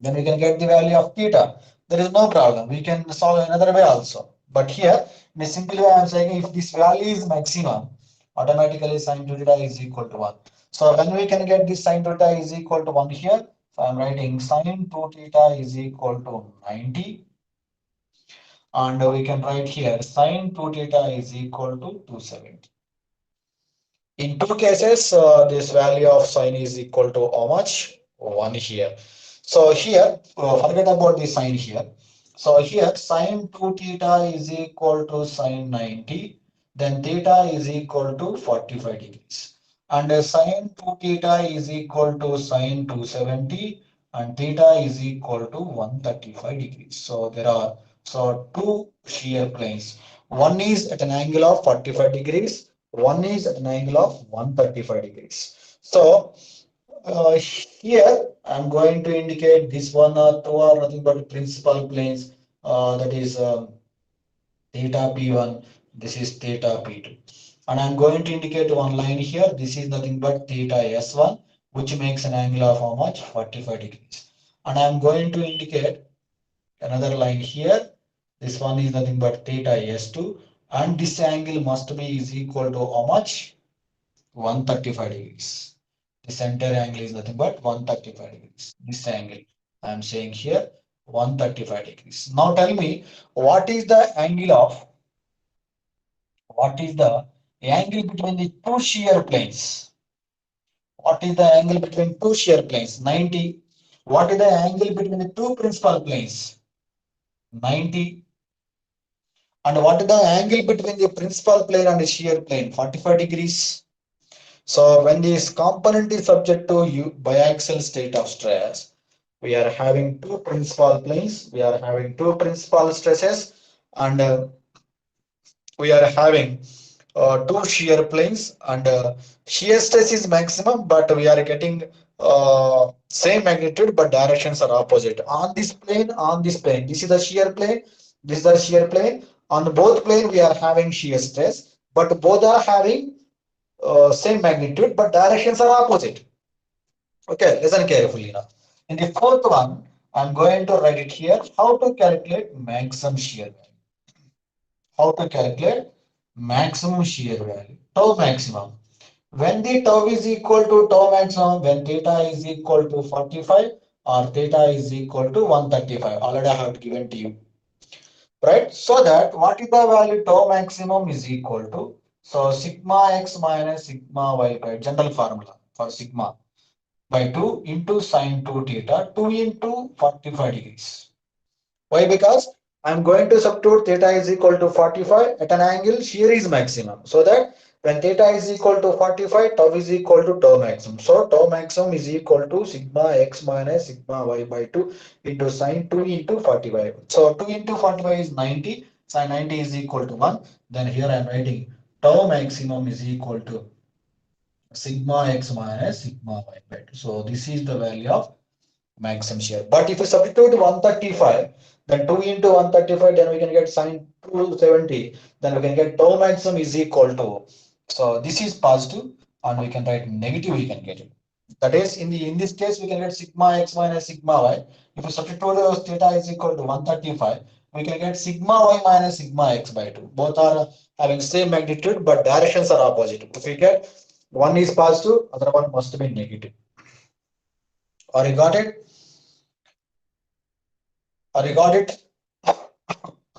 Then we can get the value of theta. There is no problem. We can solve another way also. But here, in a simple way, I am saying if this value is maximum, automatically sine theta is equal to 1. So when we can get this sine theta is equal to 1 here, so I am writing sine 2 theta is equal to 90. And we can write here sine 2 theta is equal to 270. In two cases, this value of sine is equal to how much? 1 here. So here, forget about the sine here. So here, sine 2 theta is equal to sine 90. Then theta is equal to 45 degrees. And sine 2 theta is equal to sine 270. And theta is equal to 135 degrees. So there are two shear planes. One is at an angle of 45 degrees. One is at an angle of 135 degrees. So here I'm going to indicate this one or two are nothing but principal planes. That is theta P1. This is theta P2. And I'm going to indicate one line here. This is nothing but theta S1, which makes an angle of how much? 45 degrees. And I'm going to indicate another line here. This one is nothing but theta S2. And this angle must be is equal to how much? 135 degrees. The center angle is nothing but 135 degrees. This angle I am saying here 135 degrees. Now tell me what is the angle between the two shear planes? What is the angle between two shear planes? 90. What is the angle between the two principal planes? 90. And what is the angle between the principal plane and the shear plane? 45 degrees. So when this component is subject to biaxial state of stress, we are having two principal planes, we are having two principal stresses, and we are having two shear planes, and shear stress is maximum, but we are getting same magnitude, but directions are opposite. On this plane, this is the shear plane, this is the shear plane. On both plane, we are having shear stress, but both are having same magnitude, but directions are opposite. Okay, listen carefully now. In the fourth one, I'm going to write it here. How to calculate maximum shear value? How to calculate maximum shear value? Tau maximum. When the tau is equal to tau maximum, when theta is equal to 45 or theta is equal to 135. Already I have given to you. Right? So that what is the value tau maximum is equal to? So sigma x minus sigma y by general formula for sigma by 2 into sine 2 theta 2 into 45 degrees. Why? Because I'm going to substitute theta is equal to 45 at an angle shear is maximum. So that when theta is equal to 45, tau is equal to tau maximum. So tau maximum is equal to sigma x minus sigma y by 2 into sine 2 into 45. So 2 into 45 is 90. Sine 90 is equal to 1. Then here I'm writing tau maximum is equal to sigma x minus sigma y by 2. So this is the value of maximum shear. But if you substitute 135, then 2 into 135, then we can get sine 270. Then we can get tau maximum is equal to. So this is positive, and we can write negative. We can get it. That is in this case we can get sigma x minus sigma y. If you substitute theta is equal to 135, we can get sigma y minus sigma x by 2. Both are having same magnitude, but directions are opposite. If we get one is positive, other one must be negative. Or you got it? Or you got it?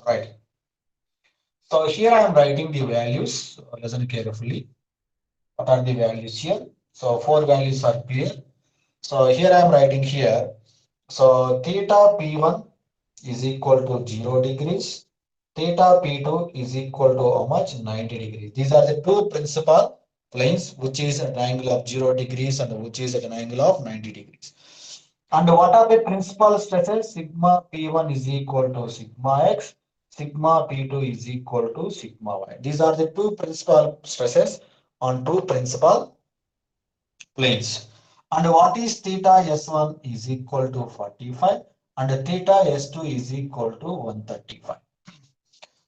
Right. So here I am writing the values. So listen carefully. What are the values here? So four values are clear. So here I am writing here. So theta P1 is equal to 0 degrees. Theta P2 is equal to how much? 90 degrees. These are the two principal planes, which is at an angle of 0 degrees and which is at an angle of 90 degrees. And what are the principal stresses? Sigma P1 is equal to sigma x, sigma P2 is equal to sigma y. These are the two principal stresses on two principal planes. And what is theta S1 is equal to 45 and theta S2 is equal to 135.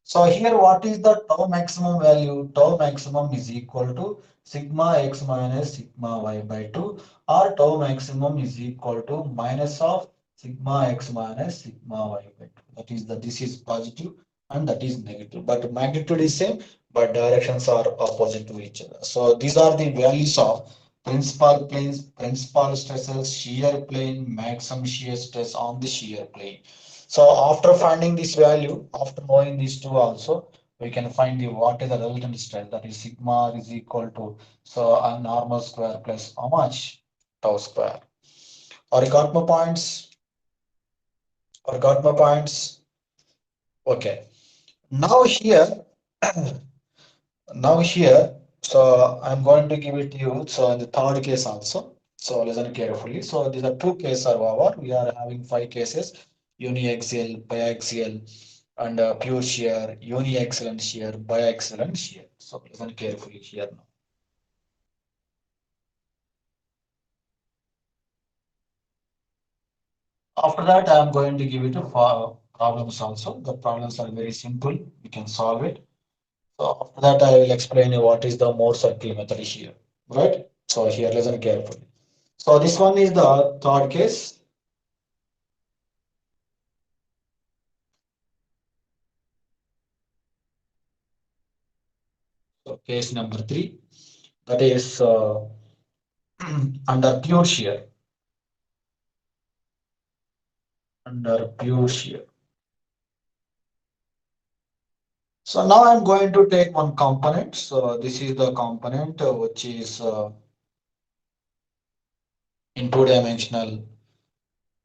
So here what is the tau maximum value? Tau maximum is equal to sigma x minus sigma y by 2 or tau maximum is equal to minus of sigma x minus sigma y by 2. That is this is positive and that is negative. But magnitude is same but directions are opposite to each other. So these are the values of principal planes, principal stresses, shear plane, maximum shear stress on the shear plane. So after finding this value, after knowing these two also, we can find the what is the resultant stress, that is sigma is equal to so a normal square plus how much tau square. Or you got my points? Or got my points? Okay. Now here, now here, so I'm going to give it to you. So in the third case also. So listen carefully. So these are two cases are over. We are having five cases: uniaxial, biaxial, and pure shear, uniaxial and shear, biaxial and shear. So listen carefully here now. After that, I am going to give it for problems also. The problems are very simple. We can solve it. So after that, I will explain you what is the Mohr circle method here. Right? So here, listen carefully. So this one is the third case. So case number three, that is under pure shear. Under pure shear. So now I'm going to take one component. So this is the component which is in two-dimensional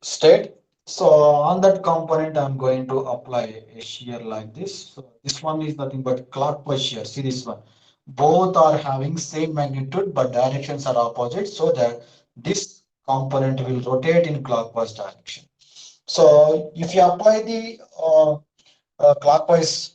state. So on that component, I'm going to apply a shear like this. So this one is nothing but clockwise shear. See this one. Both are having same magnitude, but directions are opposite, so that this component will rotate in clockwise direction. So if you apply the clockwise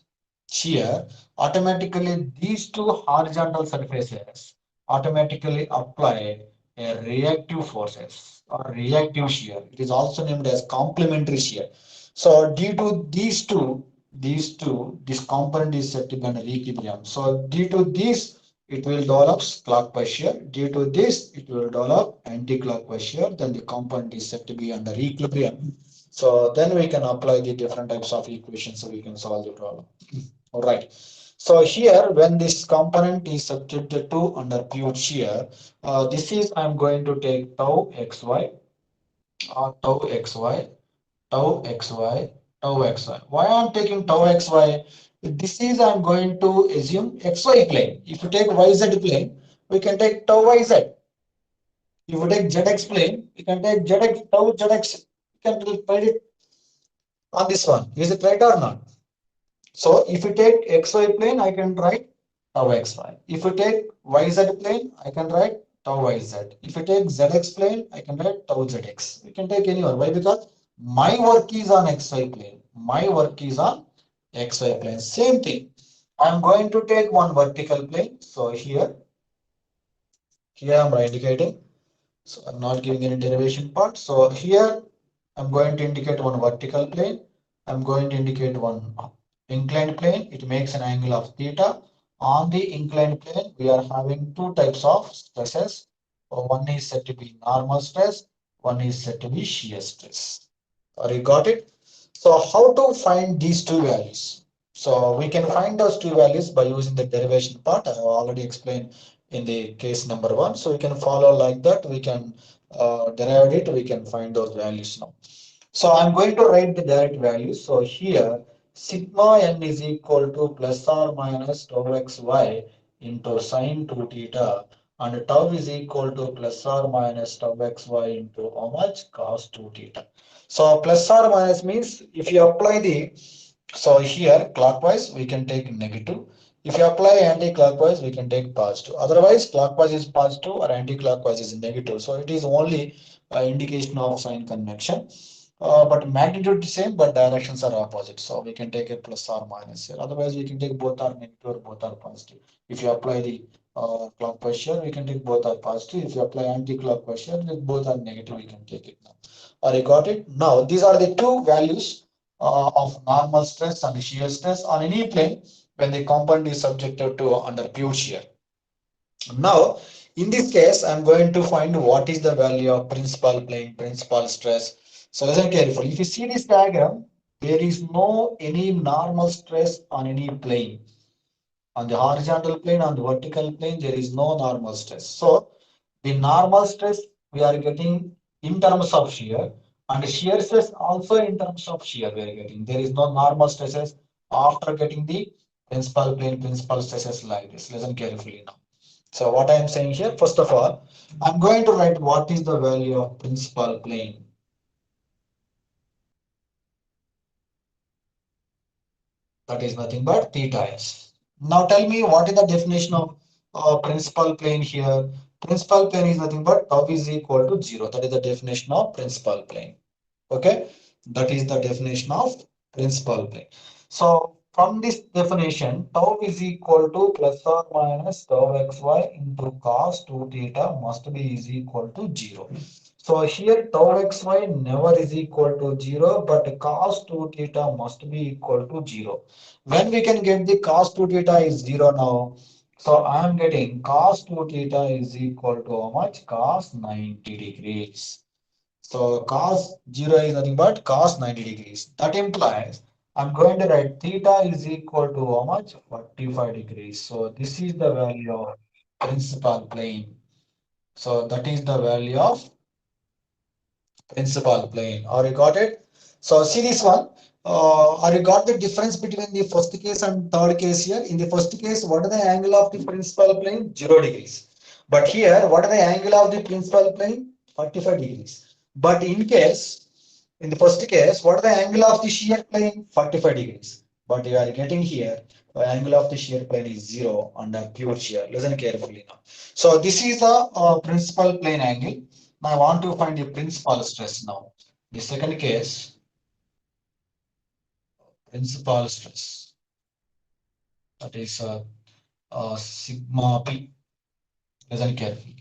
shear, automatically these two horizontal surfaces automatically apply a reactive forces or reactive shear. It is also named as complementary shear. So due to this component is set to be under equilibrium. So due to this, it will develop clockwise shear. Due to this, it will develop anti-clockwise shear. Then the component is set to be under equilibrium. So then we can apply the different types of equations so we can solve the problem. All right. So here, when this component is subjected to under pure shear, this is I'm going to take tau xy, tau xy, tau xy, tau xy. Why I'm taking tau xy? This is I'm going to assume xy plane. If you take yz plane, we can take tau yz. If you take zx plane, we can take zx tau zx. You can write it on this one. Is it right or not? So if you take xy plane, I can write tau xy. If you take yz plane, I can write tau yz. If you take zx plane, I can write tau zx. We can take anyone. Why? Because my work is on xy plane. My work is on xy plane. Same thing. I'm going to take one vertical plane. So here I'm indicating. So I'm not giving any derivation part. So here I'm going to indicate one vertical plane. I'm going to indicate one inclined plane. It makes an angle of theta. On the inclined plane, we are having two types of stresses. One is said to be normal stress. One is said to be shear stress. Or you got it? So how to find these two values? So we can find those two values by using the derivation part. I have already explained in the case number one. So we can follow like that. We can derive it. We can find those values now. So I'm going to write the direct values. So here sigma n is equal to plus or minus tau xy into sine 2 theta and tau is equal to plus or minus tau xy into how much cos 2 theta. So plus or minus means if you apply the, so here clockwise we can take negative. If you apply anti-clockwise, we can take positive. Otherwise, clockwise is positive or anti-clockwise is negative. So it is only indication of sign convection. But magnitude is same, but directions are opposite. So we can take a plus or minus here. Otherwise, we can take both are negative or both are positive. If you apply the clockwise here, we can take both are positive. If you apply anti-clockwise here, if both are negative, we can take it now. I got it. Now, these are the two values of normal stress and shear stress on any plane when the component is subjected to under pure shear. Now, in this case, I'm going to find what is the value of principal plane, principal stress. So listen carefully. If you see this diagram, there is no any normal stress on any plane. On the horizontal plane, on the vertical plane, there is no normal stress. So the normal stress we are getting in terms of shear, and shear stress also in terms of shear we are getting. There is no normal stresses after getting the principal plane, principal stresses like this. Listen carefully now. So what I am saying here, first of all, I'm going to write what is the value of principal plane. That is nothing but theta s. Now tell me what is the definition of principal plane here? Principal plane is nothing but tau is equal to 0. That is the definition of principal plane. Okay, that is the definition of principal plane. So from this definition, tau is equal to plus or minus tau xy into cos 2 theta must be is equal to 0. So here tau xy never is equal to 0, but cos 2 theta must be equal to 0. When we can get the cos 2 theta is 0 now. So I am getting cos 2 theta is equal to how much? Cos 90 degrees. So cos 0 is nothing but cos 90 degrees. That implies I'm going to write theta is equal to how much? 45 degrees. So this is the value of principal plane. So that is the value of principal plane. Or you got it? So see this one. Or you got the difference between the first case and third case here. In the first case, what is the angle of the principal plane? 0 degrees. But here, what is the angle of the principal plane? 45 degrees. But in the first case, what is the angle of the shear plane? 45 degrees. But you are getting here, the angle of the shear plane is 0 under pure shear. Listen carefully now. So this is the principal plane angle. Now I want to find the principal stress now. The second case, principal stress, that is sigma p. Listen carefully.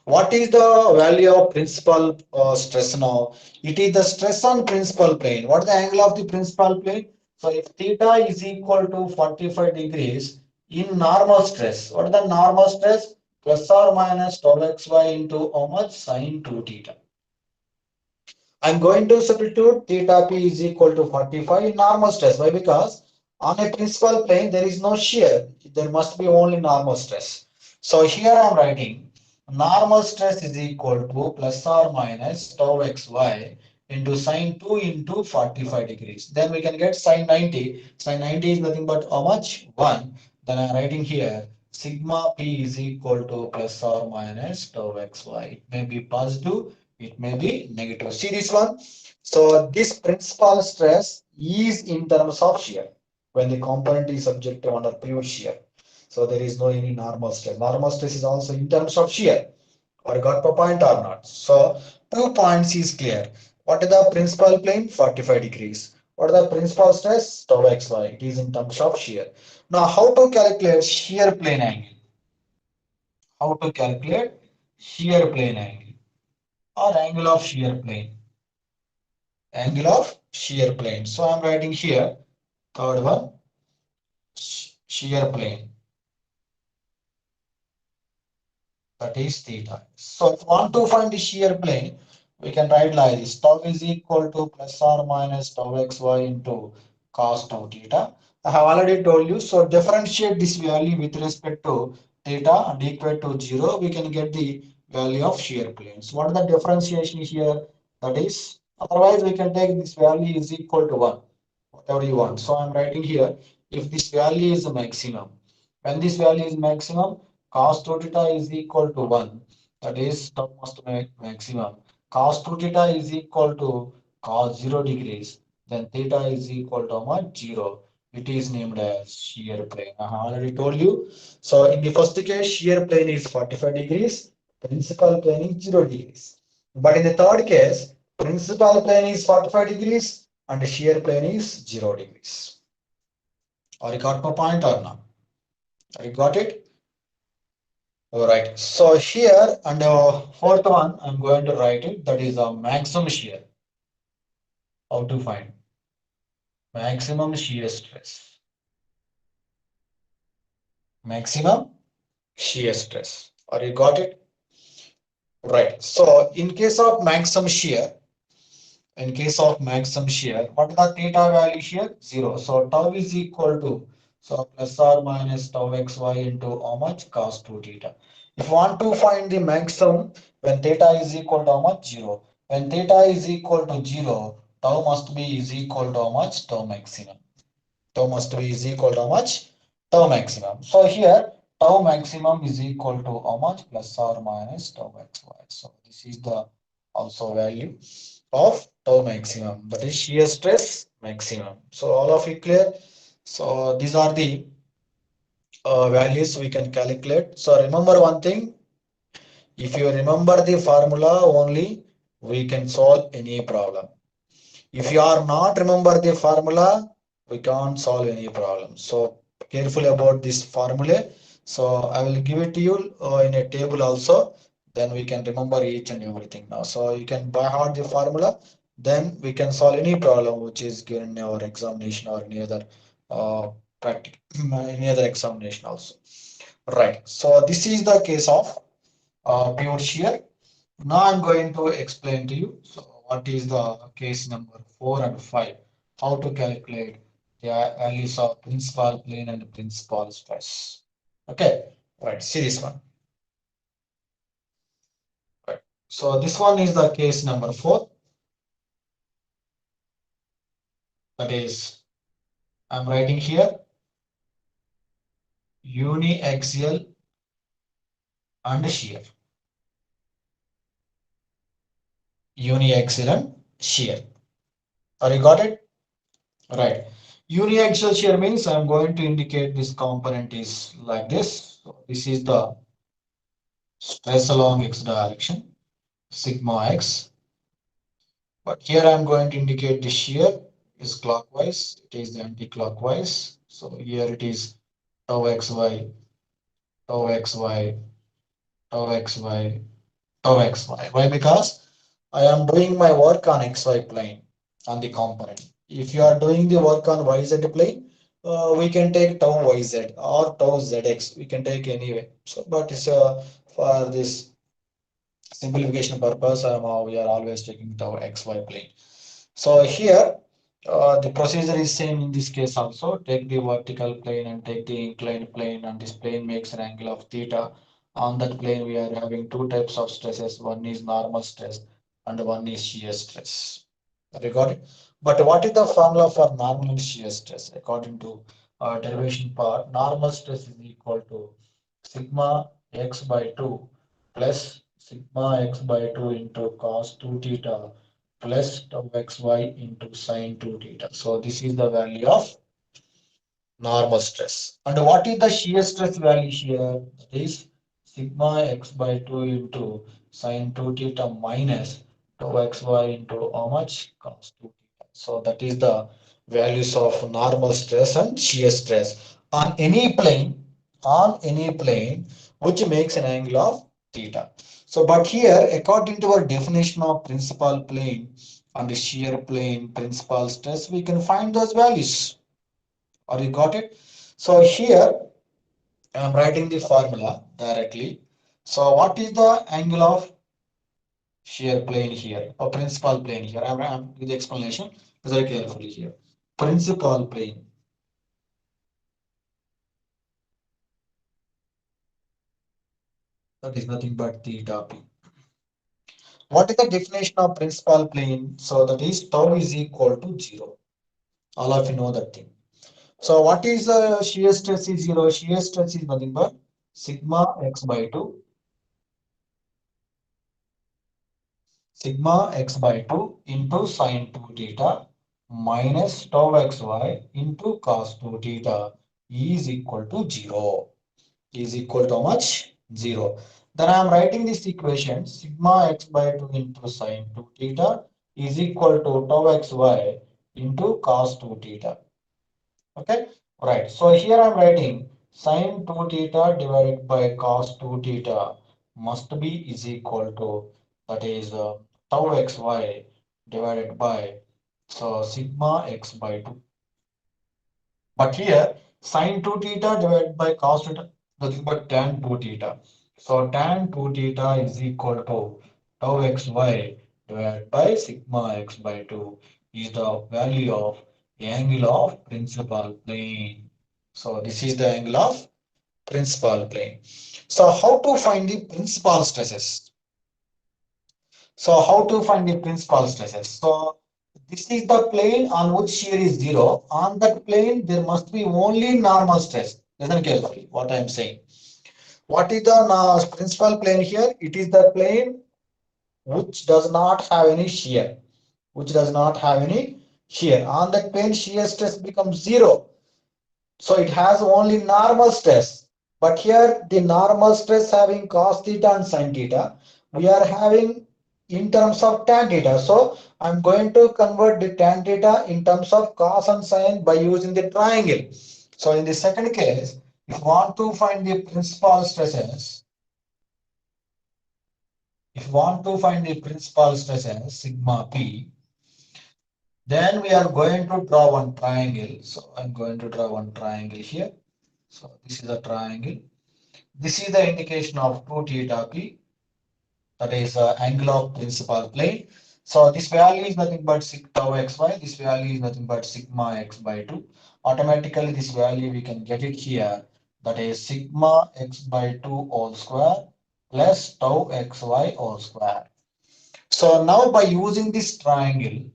What is the value of principal stress now? It is the stress on principal plane. What is the angle of the principal plane? So if theta is equal to 45 degrees in normal stress, what is the normal stress? Plus or minus tau xy into how much? Sine 2 theta. I'm going to substitute theta p is equal to 45 in normal stress. Why? Because on a principal plane, there is no shear. There must be only normal stress. So here I'm writing normal stress is equal to plus or minus tau xy into sine 2 into 45 degrees. Then we can get sine 90. Sine 90 is nothing but how much? 1. Then I'm writing here sigma p is equal to plus or minus tau xy. It may be positive, it may be negative. See this one? So this principal stress is in terms of shear when the component is subject to under pure shear. So there is no any normal stress. Normal stress is also in terms of shear. Or got per point or not? So 2 points is clear. What is the principal plane? 45 degrees. What is the principal stress? Tau xy. It is in terms of shear. Now how to calculate shear plane angle? How to calculate shear plane angle or angle of shear plane? Angle of shear plane. So I'm writing here, third one, shear plane, that is theta. So if you want to find the shear plane, we can write like this, tau is equal to plus or minus tau xy into cos 2 theta. I have already told you, so differentiate this value with respect to theta and equal to 0, we can get the value of shear plane. So what is the differentiation here? That is, otherwise we can take this value is equal to 1. Whatever you want. So I'm writing here, if this value is the maximum, when this value is maximum, cos 2 theta is equal to 1. That is, tau must be maximum. Cos 2 theta is equal to cos 0 degrees. Then theta is equal to how much? 0. It is named as shear plane. I have already told you. So in the first case, shear plane is 45 degrees, principal plane is 0 degrees. But in the third case, principal plane is 45 degrees and shear plane is 0 degrees. Or you got my point or not? You got it? All right. So here and fourth one, I'm going to write it. That is a maximum shear. How to find maximum shear stress? Maximum shear stress. Or you got it? Right. So in case of maximum shear, what is the theta value here? Zero. So tau is equal to plus or minus tau xy into how much? Cos 2 theta. If you want to find the maximum when theta is equal to how much? Zero. When theta is equal to zero, tau must be is equal to how much? Tau maximum. Tau must be is equal to how much? Tau maximum. So here tau maximum is equal to how much? Plus or minus tau xy. So this is the also value of tau maximum, that is shear stress maximum. So all of it clear? So these are the values we can calculate. So remember one thing, if you remember the formula only, we can solve any problem. If you are not remember the formula, we can't solve any problem. So careful about this formula. So I will give it to you in a table also. Then we can remember each and everything now. So you can by heart the formula. Then we can solve any problem which is given in our examination or any other practice, any other examination also. Right. So this is the case of pure shear. Now I'm going to explain to you. So what is the case number 4 and 5? How to calculate the values of principal plane and principal stress. Okay, right. See this one. Right. So this one is the case number 4. That is, I'm writing here uniaxial and shear. Uniaxial and shear. Are you got it? Right. Uniaxial shear means I'm going to indicate this component is like this. So this is the stress along x direction, sigma x. But here I'm going to indicate the shear is clockwise, it is the anti-clockwise. So here it is tau xy, tau xy, tau xy, tau xy. Why? Because I am doing my work on xy plane on the component. If you are doing the work on yz plane, we can take tau yz or tau zx. We can take anyway. So, but it's for this simplification purpose, we are always taking tau xy plane. So here, the procedure is same in this case also. Take the vertical plane and take the inclined plane, and this plane makes an angle of theta. On that plane, we are having two types of stresses. One is normal stress and one is shear stress. Have you got it? But what is the formula for normal and shear stress? According to derivation part, normal stress is equal to sigma x by 2 plus sigma x by 2 into cos 2 theta plus tau xy into sine 2 theta. So this is the value of normal stress. And what is the shear stress value here? That is sigma x by 2 into sine 2 theta minus tau xy into how much? Cos 2 theta. So that is the values of normal stress and shear stress on any plane which makes an angle of theta. So but here according to our definition of principal plane and shear plane principal stress, we can find those values. Or you got it? So here I'm writing the formula directly. So what is the angle of shear plane here or principal plane here? I'm with the explanation very carefully here. Principal plane, that is nothing but theta p. What is the definition of principal plane? So that is tau is equal to 0. All of you know that thing. So what is shear stress is 0? Shear stress is nothing but sigma x by 2, sigma x by 2 into sine 2 theta minus tau xy into cos 2 theta is equal to 0. Is equal to how much? 0. Then I am writing this equation sigma x by 2 into sine 2 theta is equal to tau xy into cos 2 theta. Okay, right. So here I am writing sine 2 theta divided by cos 2 theta must be is equal to that is tau xy divided by so sigma x by 2. But here sine 2 theta divided by cos theta nothing but tan 2 theta. So tan 2 theta is equal to tau xy divided by sigma x by 2 is the value of the angle of principal plane. So this is the angle of principal plane. So how to find the principal stresses? So how to find the principal stresses? So this is the plane on which shear is zero. On that plane, there must be only normal stress. Listen carefully what I am saying. What is the principal plane here? It is the plane which does not have any shear. Which does not have any shear. On that plane, shear stress becomes zero. So it has only normal stress. But here the normal stress having cos theta and sin theta, we are having in terms of tan theta. So I'm going to convert the tan theta in terms of cos and sin by using the triangle. So in the second case, if you want to find the principal stresses, if you want to find the principal stresses, sigma p, then we are going to draw one triangle. So I'm going to draw one triangle here. So this is a triangle. This is the indication of 2 theta p, that is angle of principal plane. So this value is nothing but sig tau xy. This value is nothing but sigma x by 2. Automatically, this value we can get it here. That is sigma x by 2 whole square plus tau xy whole square. So now by using this triangle,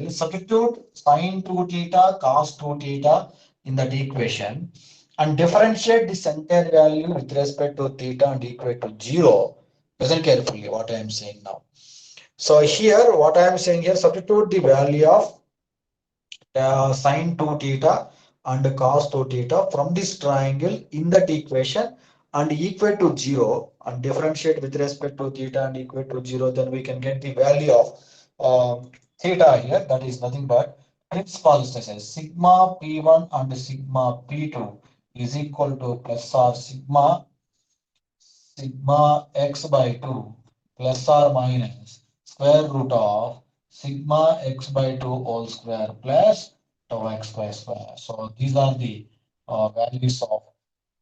substitute sine 2 theta, cos 2 theta in that equation and differentiate the center value with respect to theta and equate to 0. Listen carefully what I am saying now. So here, what I am saying here, substitute the value of sine 2 theta and cos 2 theta from this triangle in that equation and equate to 0 and differentiate with respect to theta and equate to 0, then we can get the value of theta here, that is nothing but principal stresses sigma p1 and sigma p2 is equal to plus or sigma x by 2 plus or minus square root of sigma x by 2 whole square plus tau x square. So these are the values of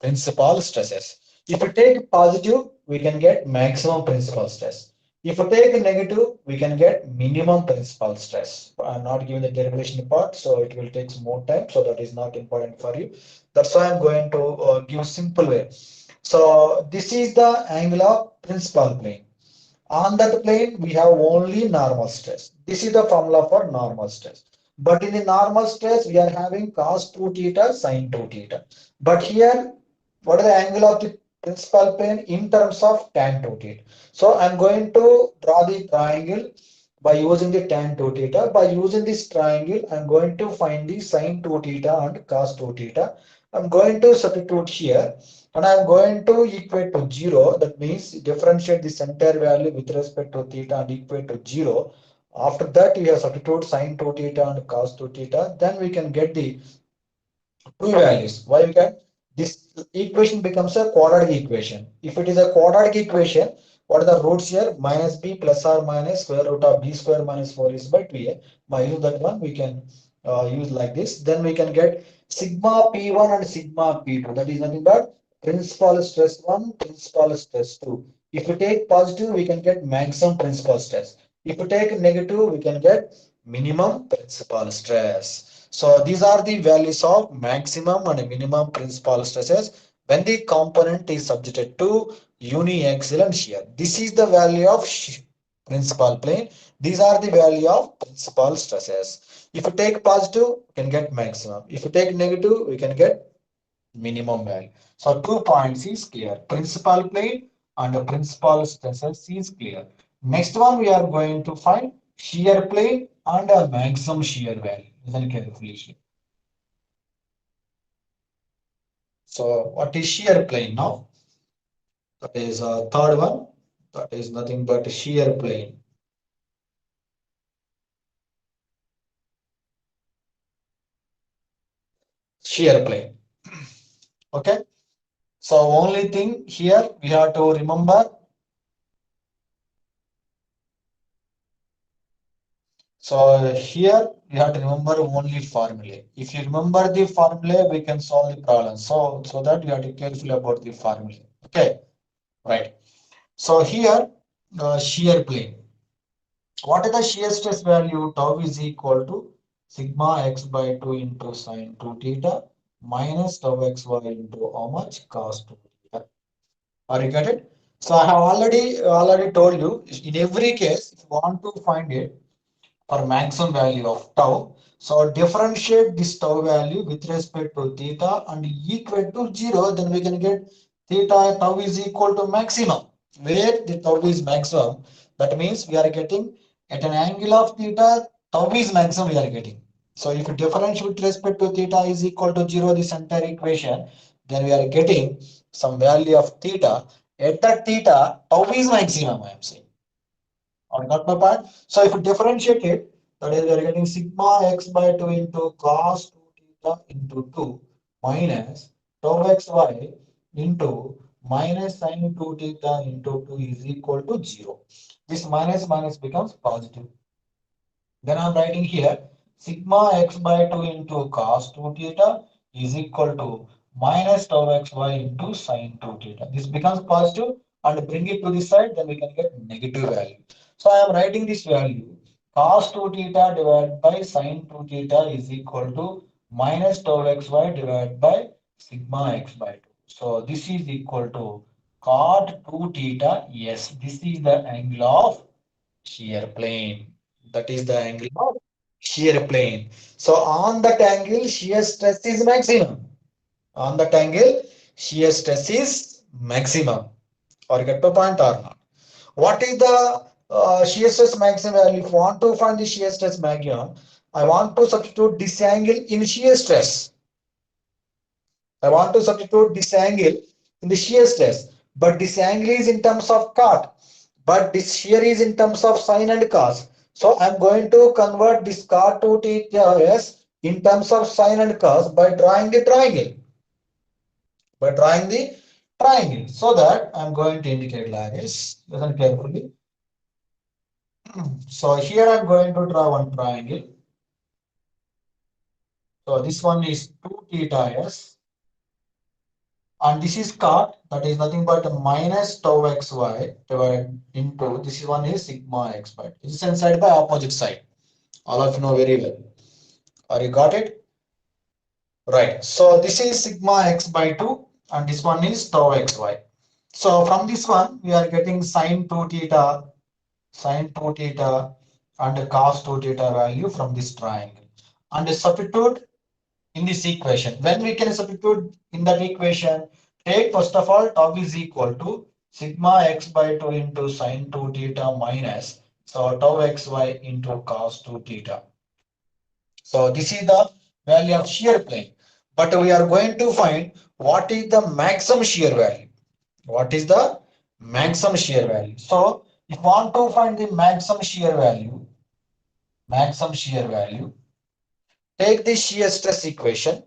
principal stresses. If we take positive, we can get maximum principal stress. If we take negative, we can get minimum principal stress. I'm not giving the derivation part, so it will take more time. So that is not important for you. That's why I'm going to give simple way. So this is the angle of principal plane. On that plane, we have only normal stress. This is the formula for normal stress. But in the normal stress, we are having cos 2 theta, sin 2 theta. But here, what is the angle of the principal plane in terms of tan 2 theta? So I'm going to draw the triangle by using the tan 2 theta. By using this triangle, I'm going to find the sin 2 theta and cos 2 theta. I'm going to substitute here and I'm going to equate to 0. That means differentiate the center value with respect to theta and equate to 0. After that, we have substitute sin 2 theta and cos 2 theta. Then we can get the two values. Why we can? This equation becomes a quadratic equation. If it is a quadratic equation, what are the roots here? Minus b plus or minus square root of b square minus 4 is by 2a. By using that one, we can use like this. Then we can get sigma p1 and sigma p2. That is nothing but principal stress 1, principal stress 2. If we take positive, we can get maximum principal stress. If we take negative, we can get minimum principal stress. So these are the values of maximum and minimum principal stresses when the component is subjected to uniaxial and shear. This is the value of principal plane. These are the value of principal stresses. If you take positive, you can get maximum. If you take negative, we can get minimum value. So 2 points is clear. Principal plane and the principal stresses is clear. Next one we are going to find shear plane and a maximum shear value. Listen carefully. So what is shear plane now? That is a third one. That is nothing but shear plane. Shear plane. Okay. So only thing here we have to remember. So here you have to remember only formula. If you remember the formula, we can solve the problem. So that you have to be careful about the formula. Okay, right. So here, shear plane. What is the shear stress value? Tau is equal to sigma x by 2 into sine 2 theta minus tau xy into how much? Cos 2 theta. Are you get it? So I have already told you in every case, if you want to find it for maximum value of tau. So differentiate this tau value with respect to theta and equal to 0, then we can get theta tau is equal to maximum. Where the tau is maximum, that means we are getting at an angle of theta, tau is maximum we are getting. So if you differentiate with respect to theta is equal to 0, this entire equation, then we are getting some value of theta. At that theta, tau is maximum, I am saying. Or got my point? So if you differentiate it, that is we are getting sigma x by 2 into cos 2 theta into 2 minus tau xy into minus sin 2 theta into 2 is equal to 0. This minus minus becomes positive. Then I'm writing here sigma x by 2 into cos 2 theta is equal to minus tau xy into sin 2 theta. This becomes positive and bring it to this side, then we can get negative value. So I am writing this value cos 2 theta divided by sin 2 theta is equal to minus tau xy divided by sigma x by 2. So this is equal to cot 2 theta. Yes, this is the angle of shear plane. That is the angle of shear plane. So on that angle, shear stress is maximum. On that angle, shear stress is maximum. Or get the point or not? What is the shear stress maximum value? If you want to find the shear stress maximum, I want to substitute this angle in shear stress. I want to substitute this angle in the shear stress, but this angle is in terms of cot, but this shear is in terms of sine and cos. So I'm going to convert this cot to theta in terms of sine and cos by drawing the triangle. By drawing the triangle, so that I'm going to indicate like this. Listen carefully. So here I'm going to draw one triangle. So this one is 2 theta s. And this is cot, that is nothing but minus tau xy divided into this one is sigma x by. This is inside by opposite side. All of you know very well. Are you got it? Right. So this is sigma x by 2 and this one is tau xy. So from this one we are getting sine 2 theta and cos 2 theta value from this triangle. And substitute in this equation. When we can substitute in that equation, take first of all tau is equal to sigma x by 2 into sine 2 theta minus so tau xy into cos 2 theta. So this is the value of shear plane. But we are going to find what is the maximum shear value. What is the maximum shear value? So if you want to find the maximum shear value, take the shear stress equation.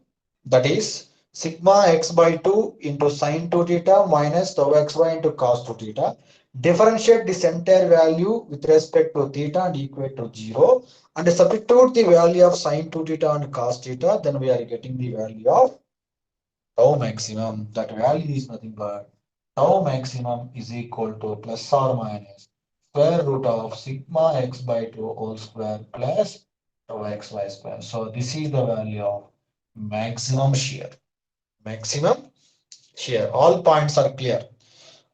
That is sigma x by 2 into sine 2 theta minus tau xy into cos 2 theta. Differentiate this entire value with respect to theta and equate to 0 and substitute the value of sine 2 theta and cos theta. Then we are getting the value of tau maximum. That value is nothing but tau maximum is equal to plus or minus square root of sigma x by 2 whole square plus tau xy square. So this is the value of maximum shear. Maximum shear. All points are clear.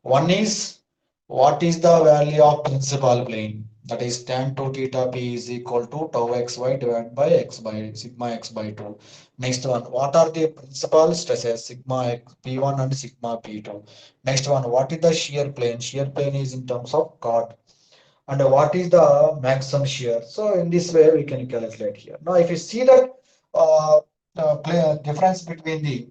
One is what is the value of principal plane? That is tan 2 theta p is equal to tau xy divided by x by sigma x by 2. Next one, what are the principal stresses? Sigma x p1 and sigma p2. Next one, what is the shear plane? Shear plane is in terms of cot. and what is the maximum shear. So in this way we can calculate here. Now if you see that difference between the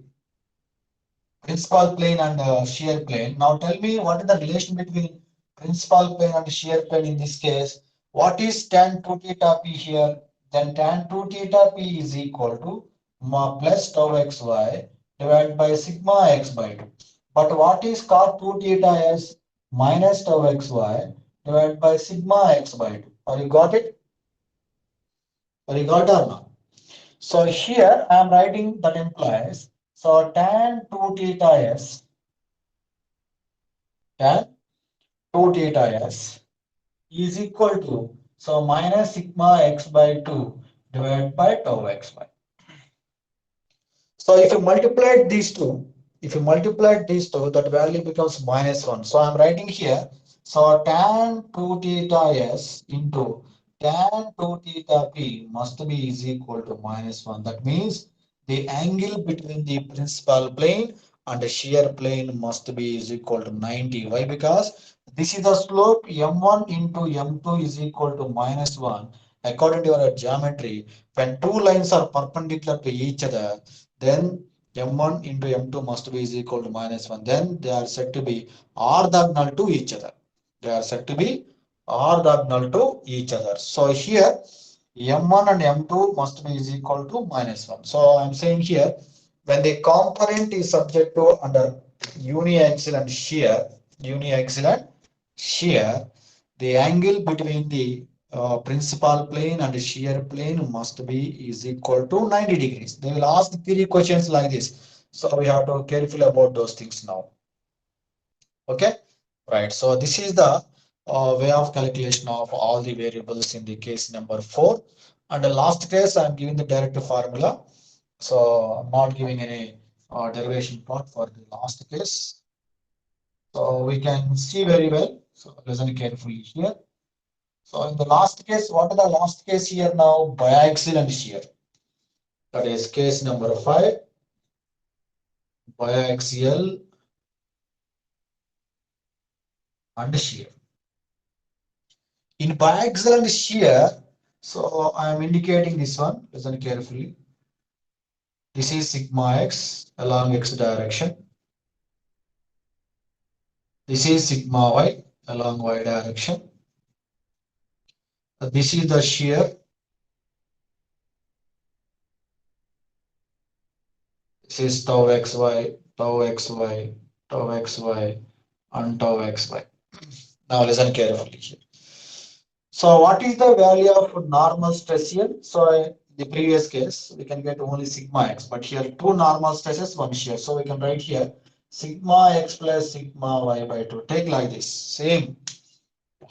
principal plane and shear plane. Now tell me what is the relation between principal plane and shear plane in this case. What is tan 2 theta p here? Then tan 2 theta p is equal to plus tau xy divided by sigma x by 2. But what is cos 2 theta s minus tau xy divided by sigma x by 2? Or you got it? Or you got it or not? So here I am writing that implies so tan 2 theta s tan 2 theta s is equal to so minus sigma x by 2 divided by tau x by. So if you multiply these two, if you multiply these two, that value becomes minus 1. So I'm writing here, so tan 2 theta s into tan 2 theta p must be is equal to minus 1. That means the angle between the principal plane and the shear plane must be is equal to 90. Why? Because this is the slope m1 into m2 is equal to minus 1. According to your geometry, when two lines are perpendicular to each other, then m1 into m2 must be is equal to minus 1. Then they are said to be orthogonal to each other. They are said to be orthogonal to each other. So here m1 and m2 must be is equal to minus 1. So I'm saying here when the component is subject to under uniaxial and shear, the angle between the principal plane and shear plane must be is equal to 90 degrees. They will ask three questions like this. So we have to careful about those things now. Okay, right. So this is the way of calculation of all the variables in the case number 4. And the last case, I'm giving the direct formula. So I'm not giving any derivation part for the last case. So we can see very well. So listen carefully here. So in the last case, what is the last case here now? Biaxial and shear. That is case number 5. Biaxial and shear. In biaxial and shear, so I am indicating this one. Listen carefully. This is sigma x along x direction. This is sigma y along y direction. This is the shear. This is tau xy, tau xy, tau xy, and tau xy. Now listen carefully here. So what is the value of normal stress here? So in the previous case, we can get only sigma x, but here two normal stresses, one shear. So we can write here sigma x plus sigma y by 2. Take like this. Same.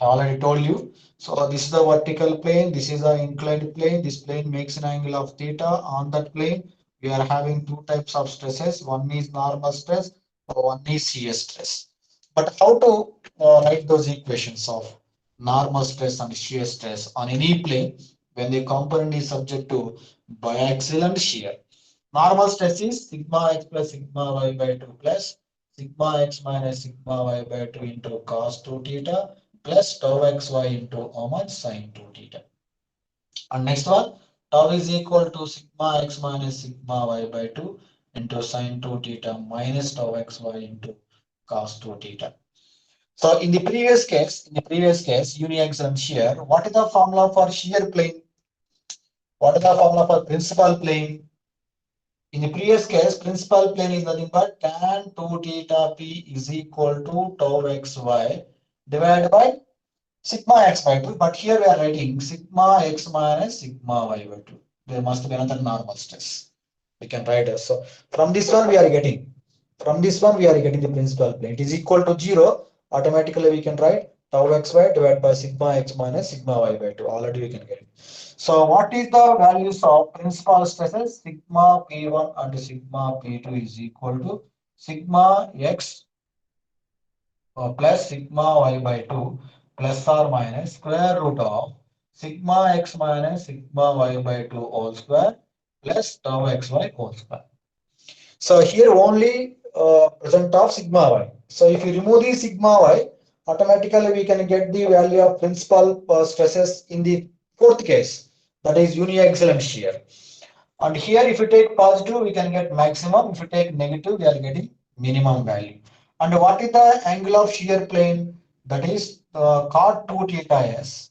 I already told you. So this is the vertical plane. This is the inclined plane. This plane makes an angle of theta. On that plane, we are having two types of stresses. One is normal stress, one is shear stress. But how to write those equations of normal stress and shear stress on any plane when the component is subject to biaxial and shear? Normal stress is sigma x plus sigma y by 2 plus sigma x minus sigma y by 2 into cos 2 theta plus tau xy into how much sin 2 theta. And next one, tau is equal to sigma x minus sigma y by 2 into sin 2 theta minus tau xy into cos 2 theta. So in the previous case, uniaxial and shear, what is the formula for shear plane? What is the formula for principal plane? In the previous case, principal plane is nothing but tan 2 theta p is equal to tau xy divided by sigma x by 2. But here we are writing sigma x minus sigma y by 2. There must be another normal stress. We can write it. So from this one we are getting the principal plane. It is equal to 0. Automatically we can write tau xy divided by sigma x minus sigma y by 2. Already we can get it. So what is the values of principal stresses? Sigma P1 and sigma P2 is equal to sigma x plus sigma y by 2 plus or minus square root of sigma x minus sigma y by 2 whole square plus tau xy whole square. So here only present of sigma y. So if you remove the sigma y, automatically we can get the value of principal stresses in the fourth case, that is uniaxial and shear. And here, if you take positive, we can get maximum. If you take negative, we are getting minimum value. And what is the angle of shear plane? That is cot 2 theta s.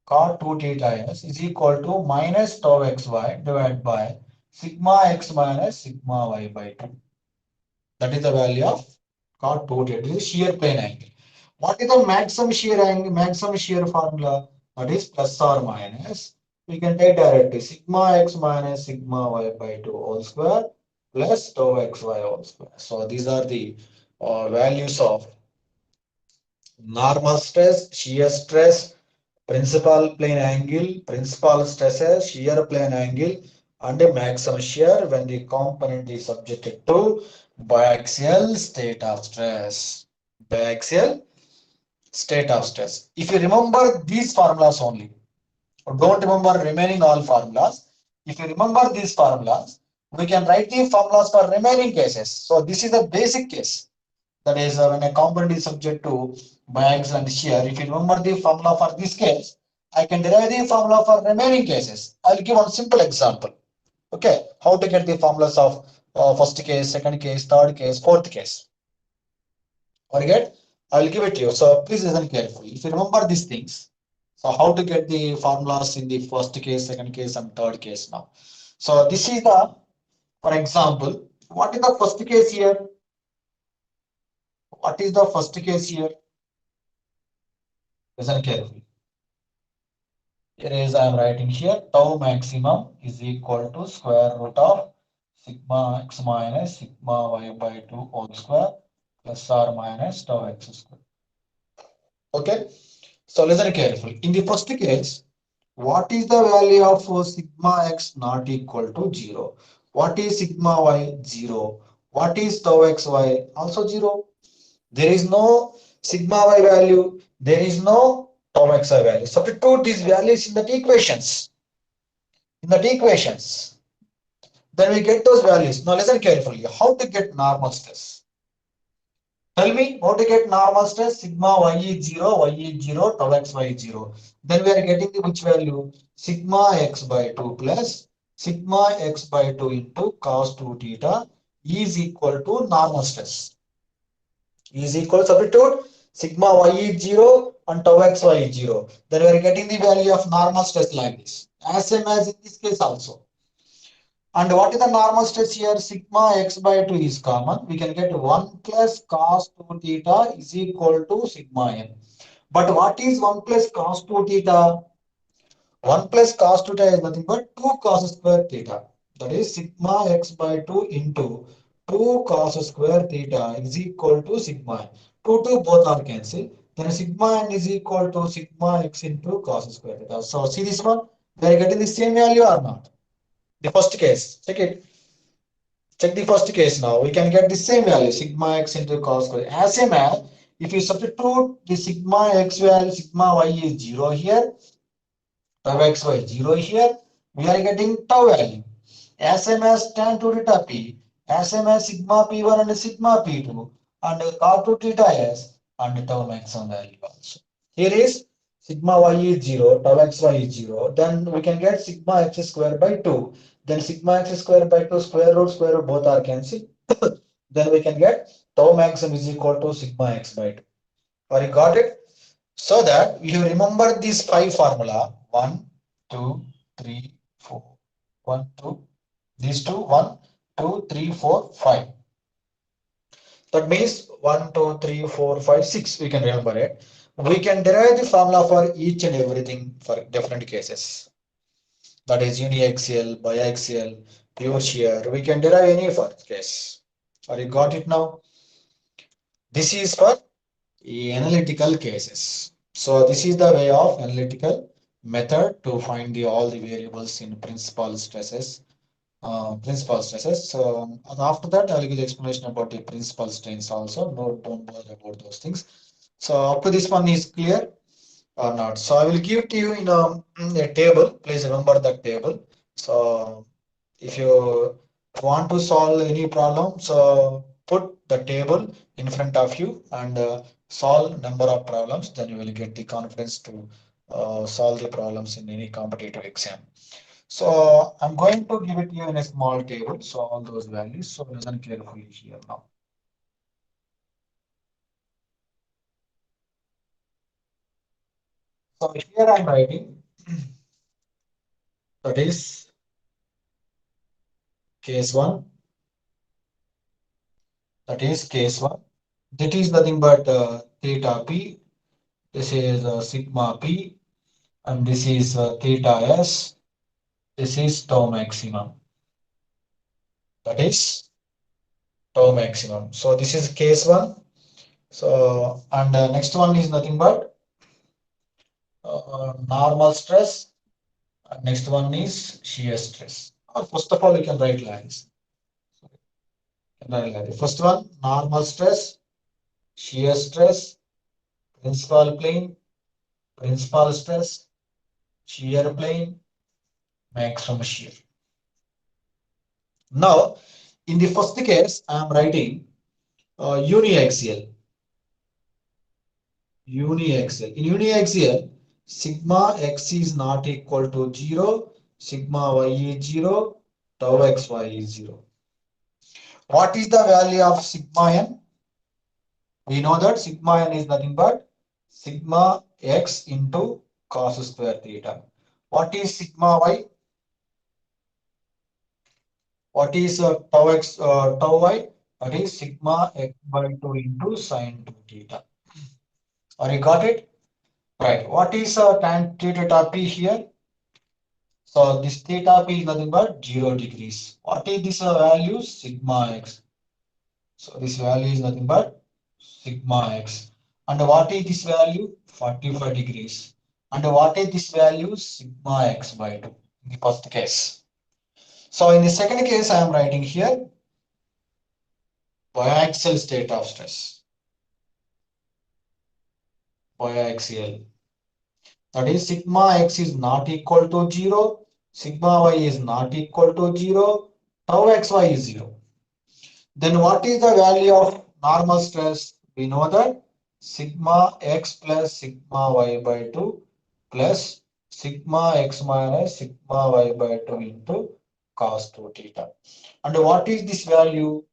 Cot 2 theta s is equal to minus tau xy divided by sigma x minus sigma y by 2. That is the value of cot 2 theta. This is shear plane angle. What is the maximum shear angle, maximum shear formula? That is plus or minus. We can take directly sigma x minus sigma y by 2 whole square plus tau xy whole square. So these are the values of normal stress, shear stress, principal plane angle, principal stresses, shear plane angle, and a maximum shear when the component is subjected to biaxial state of stress. Biaxial state of stress. If you remember these formulas only, don't remember remaining all formulas. If you remember these formulas, we can write the formulas for remaining cases. So this is the basic case. That is when a component is subject to biaxial and shear. If you remember the formula for this case, I can derive the formula for remaining cases. I'll give one simple example. Okay, how to get the formulas of first case, second case, third case, fourth case. Forget, I'll give it to you. So please listen carefully. If you remember these things, so how to get the formulas in the first case, second case, and third case now. So this is the, for example, what is the first case here? What is the first case here? Listen carefully. Here is I am writing here tau maximum is equal to square root of sigma x minus sigma y by 2 whole square plus or minus tau x square. Okay, so listen carefully. In the first case, what is the value of sigma x not equal to 0? What is sigma y? 0. What is tau xy? Also 0. There is no sigma y value. There is no tau xy value. Substitute these values in the equations. In the equations. Then we get those values. Now listen carefully. How to get normal stress? Tell me how to get normal stress. Sigma y is 0, y is 0, tau xy is 0. Then we are getting the which value? Sigma x by 2 plus sigma x by 2 into cos 2 theta is equal to normal stress. Is equal to substitute sigma y is 0 and tau xy is 0. Then we are getting the value of normal stress like this. As same as in this case also. And what is the normal stress here? Sigma x by 2 is common. We can get 1 plus cos 2 theta is equal to sigma m. But what is 1 plus cos 2 theta? 1 plus cos theta is nothing but 2 cos square theta. That is sigma x by 2 into 2 cos square theta is equal to sigma. 2 both are cancelled. Then sigma n is equal to sigma x into cos square theta. So see this one? We are getting the same value or not? The first case. Check it. Check the first case now. We can get the same value, sigma x into cos square. As same as if you substitute the sigma x value, sigma y is 0 here, tau xy 0 here, we are getting tau value. As same as tan 2 theta p, as same as sigma p1 and sigma p2, and cos 2 theta s, and tau maximum value also. Here is sigma y is 0, tau xy is 0. Then we can get sigma x square by 2. Then sigma x square by 2 square root both are cancelled. Then we can get tau maximum is equal to sigma x by 2. Or you got it? So that you remember these 5 formula 1, 2, 3, 4, 1, 2, these two 1, 2, 3, 4, 5. That means 1, 2, 3, 4, 5, 6. We can remember it. We can derive the formula for each and everything for different cases. That is uniaxial, biaxial, pure shear. We can derive any for case. Or you got it now? This is for analytical cases. So this is the way of analytical method to find all the variables in principal stresses. So after that, I'll give the explanation about the principal strains also. No, don't bother about those things. So up to this one is clear or not? So I will give to you in a table. Please remember that table. So if you want to solve any problem, so put the table in front of you and solve number of problems, then you will get the confidence to solve the problems in any competitive exam. So I'm going to give it to you in a small table. So all those values. So listen carefully here now. So here I'm writing that is case one. That is case one. That is nothing but theta p. This is sigma p, and this is theta s. This is tau maximum. That is tau maximum. So this is case one. So and next one is nothing but normal stress. And next one is shear stress. First of all, you can write like this. First one, normal stress, shear stress, principal plane, principal stress, shear plane, maximum shear. Now, in the first case, I am writing uniaxial. Uniaxial. In uniaxial, sigma x is not equal to 0, sigma y is 0, tau xy is 0. What is the value of sigma n? We know that sigma n is nothing but sigma x into cos square theta. What is sigma y? What is tau x, tau y? That is sigma x by 2 into sine 2 theta. Are you got it? Right. What is tan theta p here? So this theta p is nothing but 0 degrees. What is this value? Sigma x. So this value is nothing but sigma x. And what is this value? 45 degrees. And what is this value? Sigma x by 2 in the first case. So in the second case, I am writing here biaxial state of stress. Biaxial. That is sigma x is not equal to 0. Sigma y is not equal to 0. Tau xy is 0. Then what is the value of normal stress? We know that sigma x plus sigma y by 2 plus sigma x minus sigma y by 2 into cos 2 theta. And what is this value?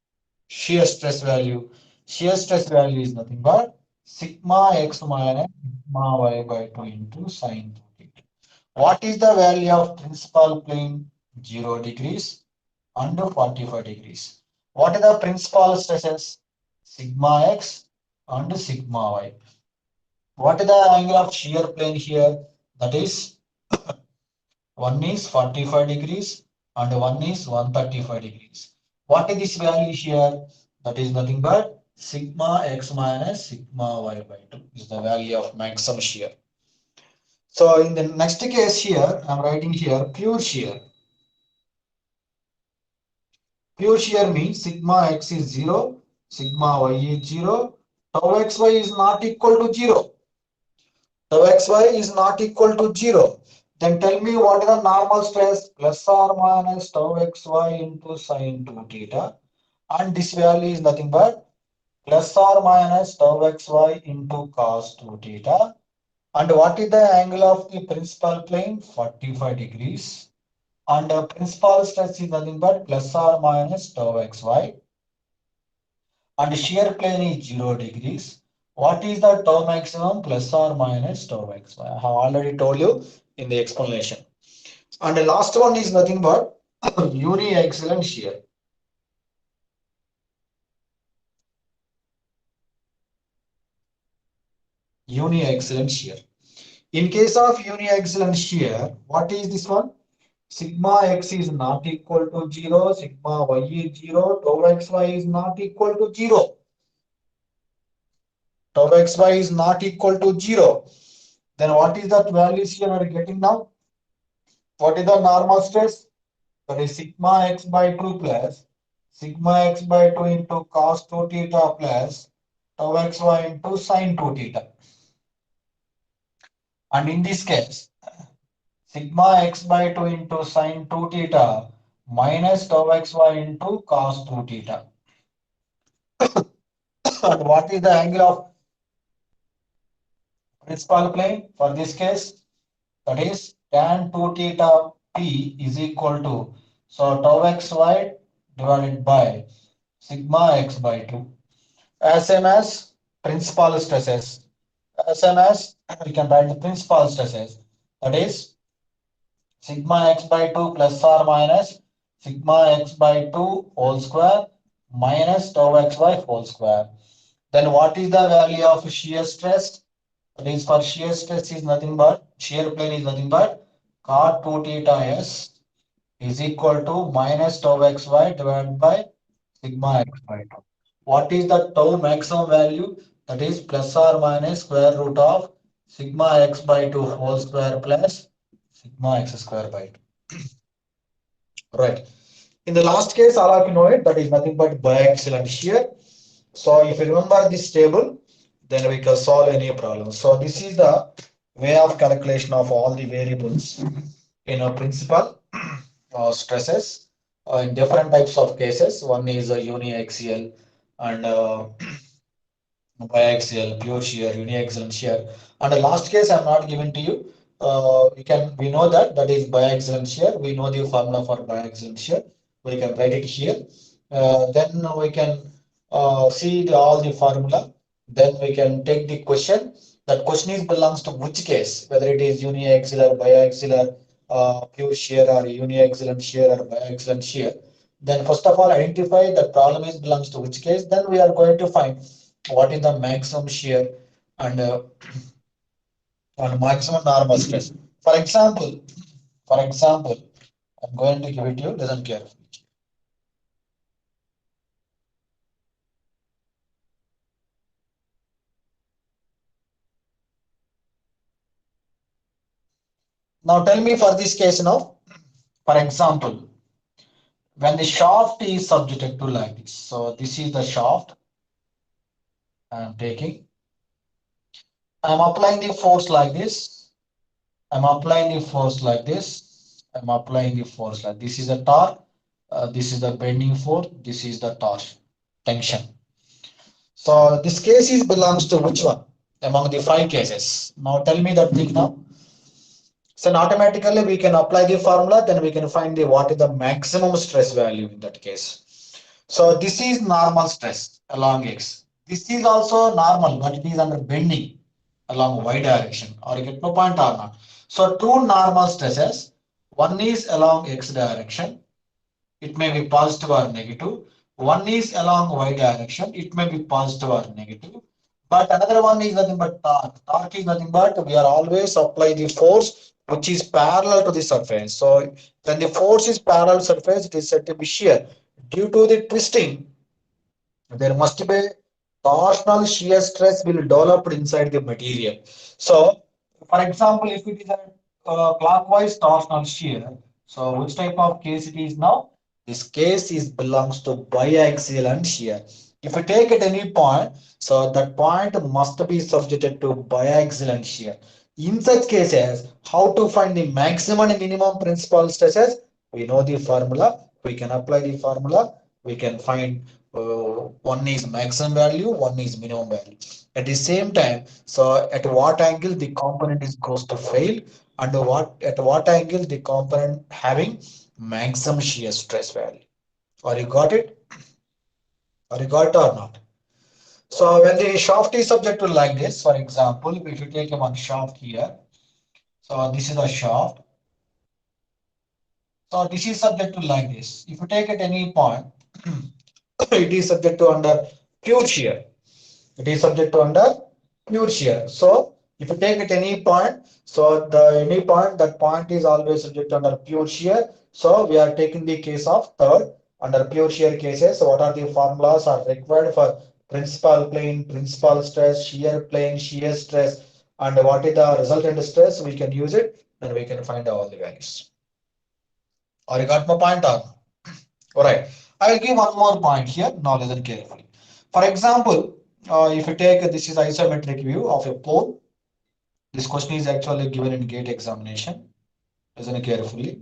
Shear stress value. Shear stress value is nothing but sigma x minus sigma y by 2 into sin 2 theta. What is the value of principal plane? 0 degrees and 45 degrees. What are the principal stresses? Sigma x and sigma y. What is the angle of shear plane here? That is one is 45 degrees and one is 135 degrees. What is this value here? That is nothing but sigma x minus sigma y by 2 is the value of maximum shear. So in the next case here, I'm writing here pure shear. Pure shear means sigma x is 0, sigma y is 0, tau xy is not equal to 0. Tau xy is not equal to 0. Then tell me what is the normal stress? Plus or minus tau xy into sine 2 theta. And this value is nothing but plus or minus tau xy into cos 2 theta. And what is the angle of the principal plane? 45 degrees. And the principal stress is nothing but plus or minus tau xy. And shear plane is 0 degrees. What is the tau maximum? Plus or minus tau xy? I have already told you in the explanation. And the last one is nothing but uniaxial shear. Uniaxial shear. In case of uniaxial shear, what is this one? Sigma x is not equal to 0, sigma y is 0, tau xy is not equal to 0. Tau xy is not equal to 0. Then what is that values here are getting now? What is the normal stress? That is sigma x by 2 plus sigma x by 2 into cos 2 theta plus tau xy into sin 2 theta. And in this case, sigma x by 2 into sin 2 theta minus tau xy into cos 2 theta. And what is the angle of principal plane for this case, that is tan 2 theta p is equal to, so tau xy divided by sigma x by 2, as same as principal stresses, as same as we can write the principal stresses, that is sigma x by 2 plus or minus sigma x by 2 whole square minus tau xy whole square. Then what is the value of shear stress? That is, for shear stress is nothing but, shear plane is nothing but cot 2 theta s is equal to minus tau xy divided by sigma x by 2. What is the tau maximum value? That is plus or minus square root of sigma x by 2 whole square plus sigma x square by 2. Right. In the last case, all of you know it, that is nothing but biaxial and shear. So if you remember this table, then we can solve any problem. So this is the way of calculation of all the variables in a principal stresses in different types of cases. One is a uniaxial and biaxial, pure shear, uniaxial and shear. And the last case I'm not giving to you. We know that is biaxial and shear. We know the formula for biaxial and shear. We can write it here. Then we can see all the formula. Then we can take the question. That question is belongs to which case, whether it is uniaxial or biaxial, pure shear or uniaxial and shear or biaxial and shear. Then first of all, identify the problem is belongs to which case. Then we are going to find what is the maximum shear and maximum normal stress. For example, I'm going to give it to you. Listen carefully. Now tell me for this case now. For example, when the shaft is subjected to like this. So this is the shaft I am taking. I am applying the force like this. I'm applying the force like this. I'm applying the force like this. Is the torque. This is the bending force. This is the torque tension. So this case is belongs to which one among the five cases? Now tell me that thing now. So automatically we can apply the formula, then we can find the what is the maximum stress value in that case. So this is normal stress along x. This is also normal, but it is under bending along y direction. Or you get no point or not. So two normal stresses. One is along x direction. It may be positive or negative. One is along y direction. It may be positive or negative. But another one is nothing but torque. Torque is nothing but we are always apply the force which is parallel to the surface. So when the force is parallel to surface, it is said to be shear. Due to the twisting, there must be torsional shear stress will develop inside the material. So, for example, if it is a clockwise torsional shear, so which type of case it is now? This case is belongs to biaxial and shear. If you take at any point, so that point must be subjected to biaxial and shear. In such cases, how to find the maximum and minimum principal stresses? We know the formula. We can apply the formula. We can find one is maximum value, one is minimum value. At the same time, so at what angle the component is goes to fail, and at what angle the component having maximum shear stress value. Or you got it? Or you got it or not? So when the shaft is subject to like this, for example, if you take one shaft here, so this is a shaft. So this is subject to like this. If you take at any point, it is subject to under pure shear. It is subject to under pure shear. So if you take at any point, so the any point, that point is always subject to under pure shear. So we are taking the case of third under pure shear cases. So what are the formulas are required for principal plane, principal stress, shear plane, shear stress, and what is the resultant stress? We can use it and we can find all the values. Or you got my point or not? All right. I will give one more point here. Now listen carefully. For example, if you take this is isometric view of a pole. This question is actually given in gate examination. Listen carefully.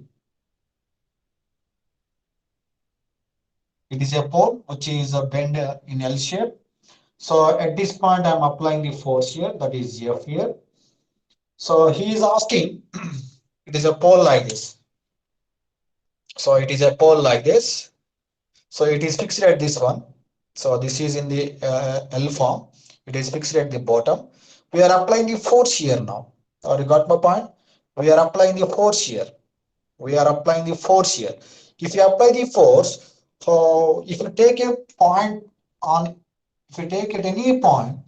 It is a pole which is a bend in L shape. So at this point, I'm applying the force here, that is F here. So he is asking, it is a pole like this. So it is a pole like this. So it is fixed at this one. So this is in the L form. It is fixed at the bottom. We are applying the force here now. Or you got my point? We are applying the force here. We are applying the force here. If you apply the force, so if you take a point on, if you take at any point,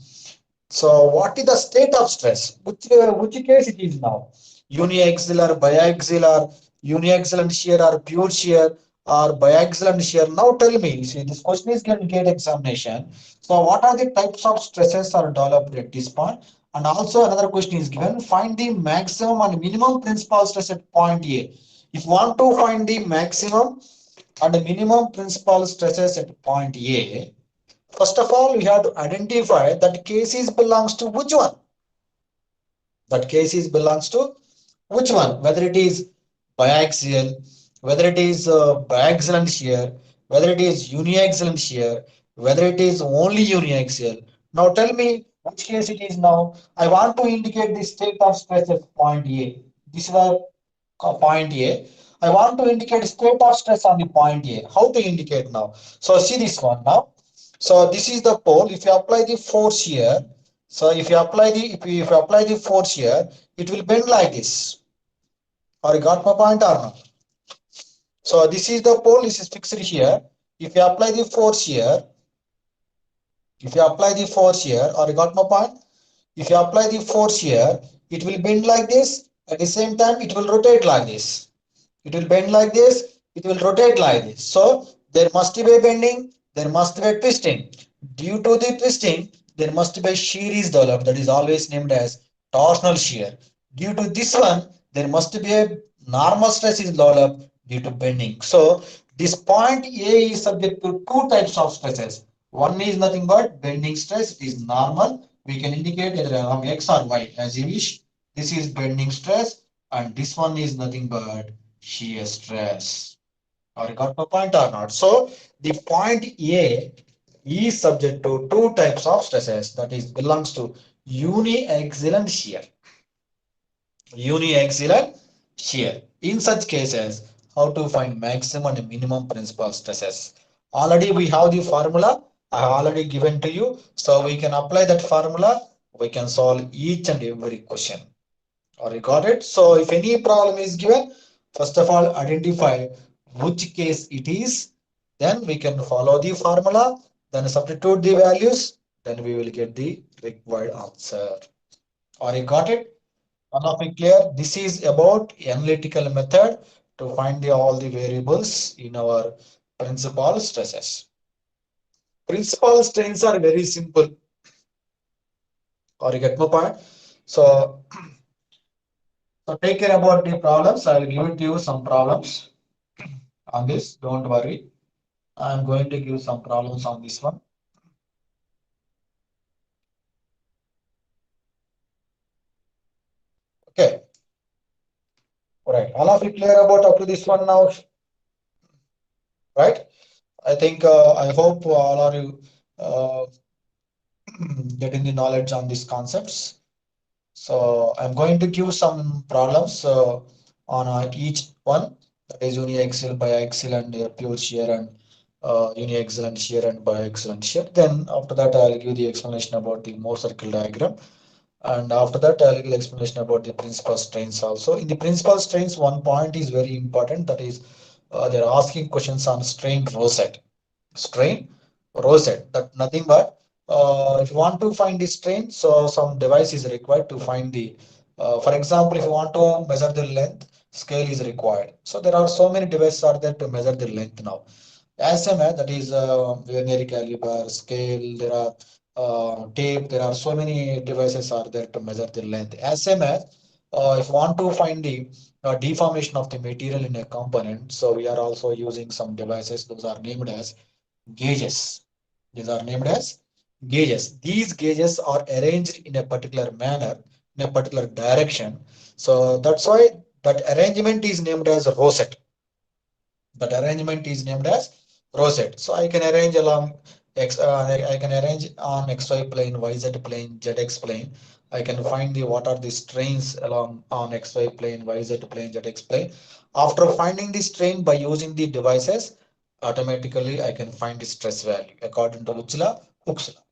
so what is the state of stress? Which case it is now? Uniaxial or biaxial or uniaxial and shear or pure shear or biaxial and shear? Now tell me, see this question is going to get examination. So what are the types of stresses are developed at this point? And also another question is given, find the maximum and minimum principal stress at point A. If you want to find the maximum and the minimum principal stresses at point A, first of all, we have to identify that cases belongs to which one. That cases belongs to which one? Whether it is biaxial, whether it is biaxial and shear, whether it is uniaxial and shear, whether it is only uniaxial. Now tell me which case it is now. I want to indicate the state of stress at point A. This is the point A. I want to indicate state of stress on the point A. How to indicate now? So see this one now. So this is the pole. If you apply the force here, so if you apply the if you apply the force here, it will bend like this. Or you got my point or not? So this is the pole. This is fixed here. If you apply the force here, if you apply the force here, or you got my point? If you apply the force here, it will bend like this. At the same time, it will rotate like this. It will bend like this. It will rotate like this. So there must be a bending. There must be a twisting. Due to the twisting, there must be a shear is developed. That is always named as torsional shear. Due to this one, there must be a normal stress is developed due to bending. So this point A is subject to two types of stresses. One is nothing but bending stress. It is normal. We can indicate either along X or Y as you wish. This is bending stress, and this one is nothing but shear stress. Or you got my point or not? So the point A is subject to two types of stresses, that is belongs to uniaxial and shear. Uniaxial and shear. In such cases, how to find maximum and minimum principal stresses? Already we have the formula. I have already given to you. So we can apply that formula. We can solve each and every question. Or you got it? So if any problem is given, first of all, identify which case it is. Then we can follow the formula. Then substitute the values. Then we will get the required answer. Or you got it? All of it clear? This is about analytical method to find all the variables in our principal stresses. Principal strains are very simple. Or you get my point? So, so take care about the problems. I will give it to you some problems on this. Don't worry. I'm going to give some problems on this one. Okay. All right. All of you clear about up to this one now, right? I think I hope all of you getting the knowledge on these concepts. So I'm going to give some problems on each one. That is uniaxial, biaxial, and pure shear, and uniaxial and shear and biaxial and shear. Then after that, I'll give the explanation about the Mohr circle diagram. And after that, I'll give explanation about the principal strains also. In the principal strains, one point is very important. That is, they're asking questions on strain rosette. Strain rosette. That nothing but if you want to find the strain, so some device is required to find the. For example, if you want to measure the length, scale is required. So there are so many devices are there to measure the length now. SMA, that is vernier caliper, scale, there are tape, there are so many devices are there to measure the length. SMA, if you want to find the deformation of the material in a component, so we are also using some devices, those are named as gauges. These are named as gauges. These gauges are arranged in a particular manner, in a particular direction. So that's why that arrangement is named as rosette. That arrangement is named as rosette. So I can arrange along I can arrange on XY plane, YZ plane, ZX plane. I can find the what are the strains along on XY plane, YZ plane, ZX plane. After finding the strain by using the devices, automatically I can find the stress value according to which law? Hooke's law.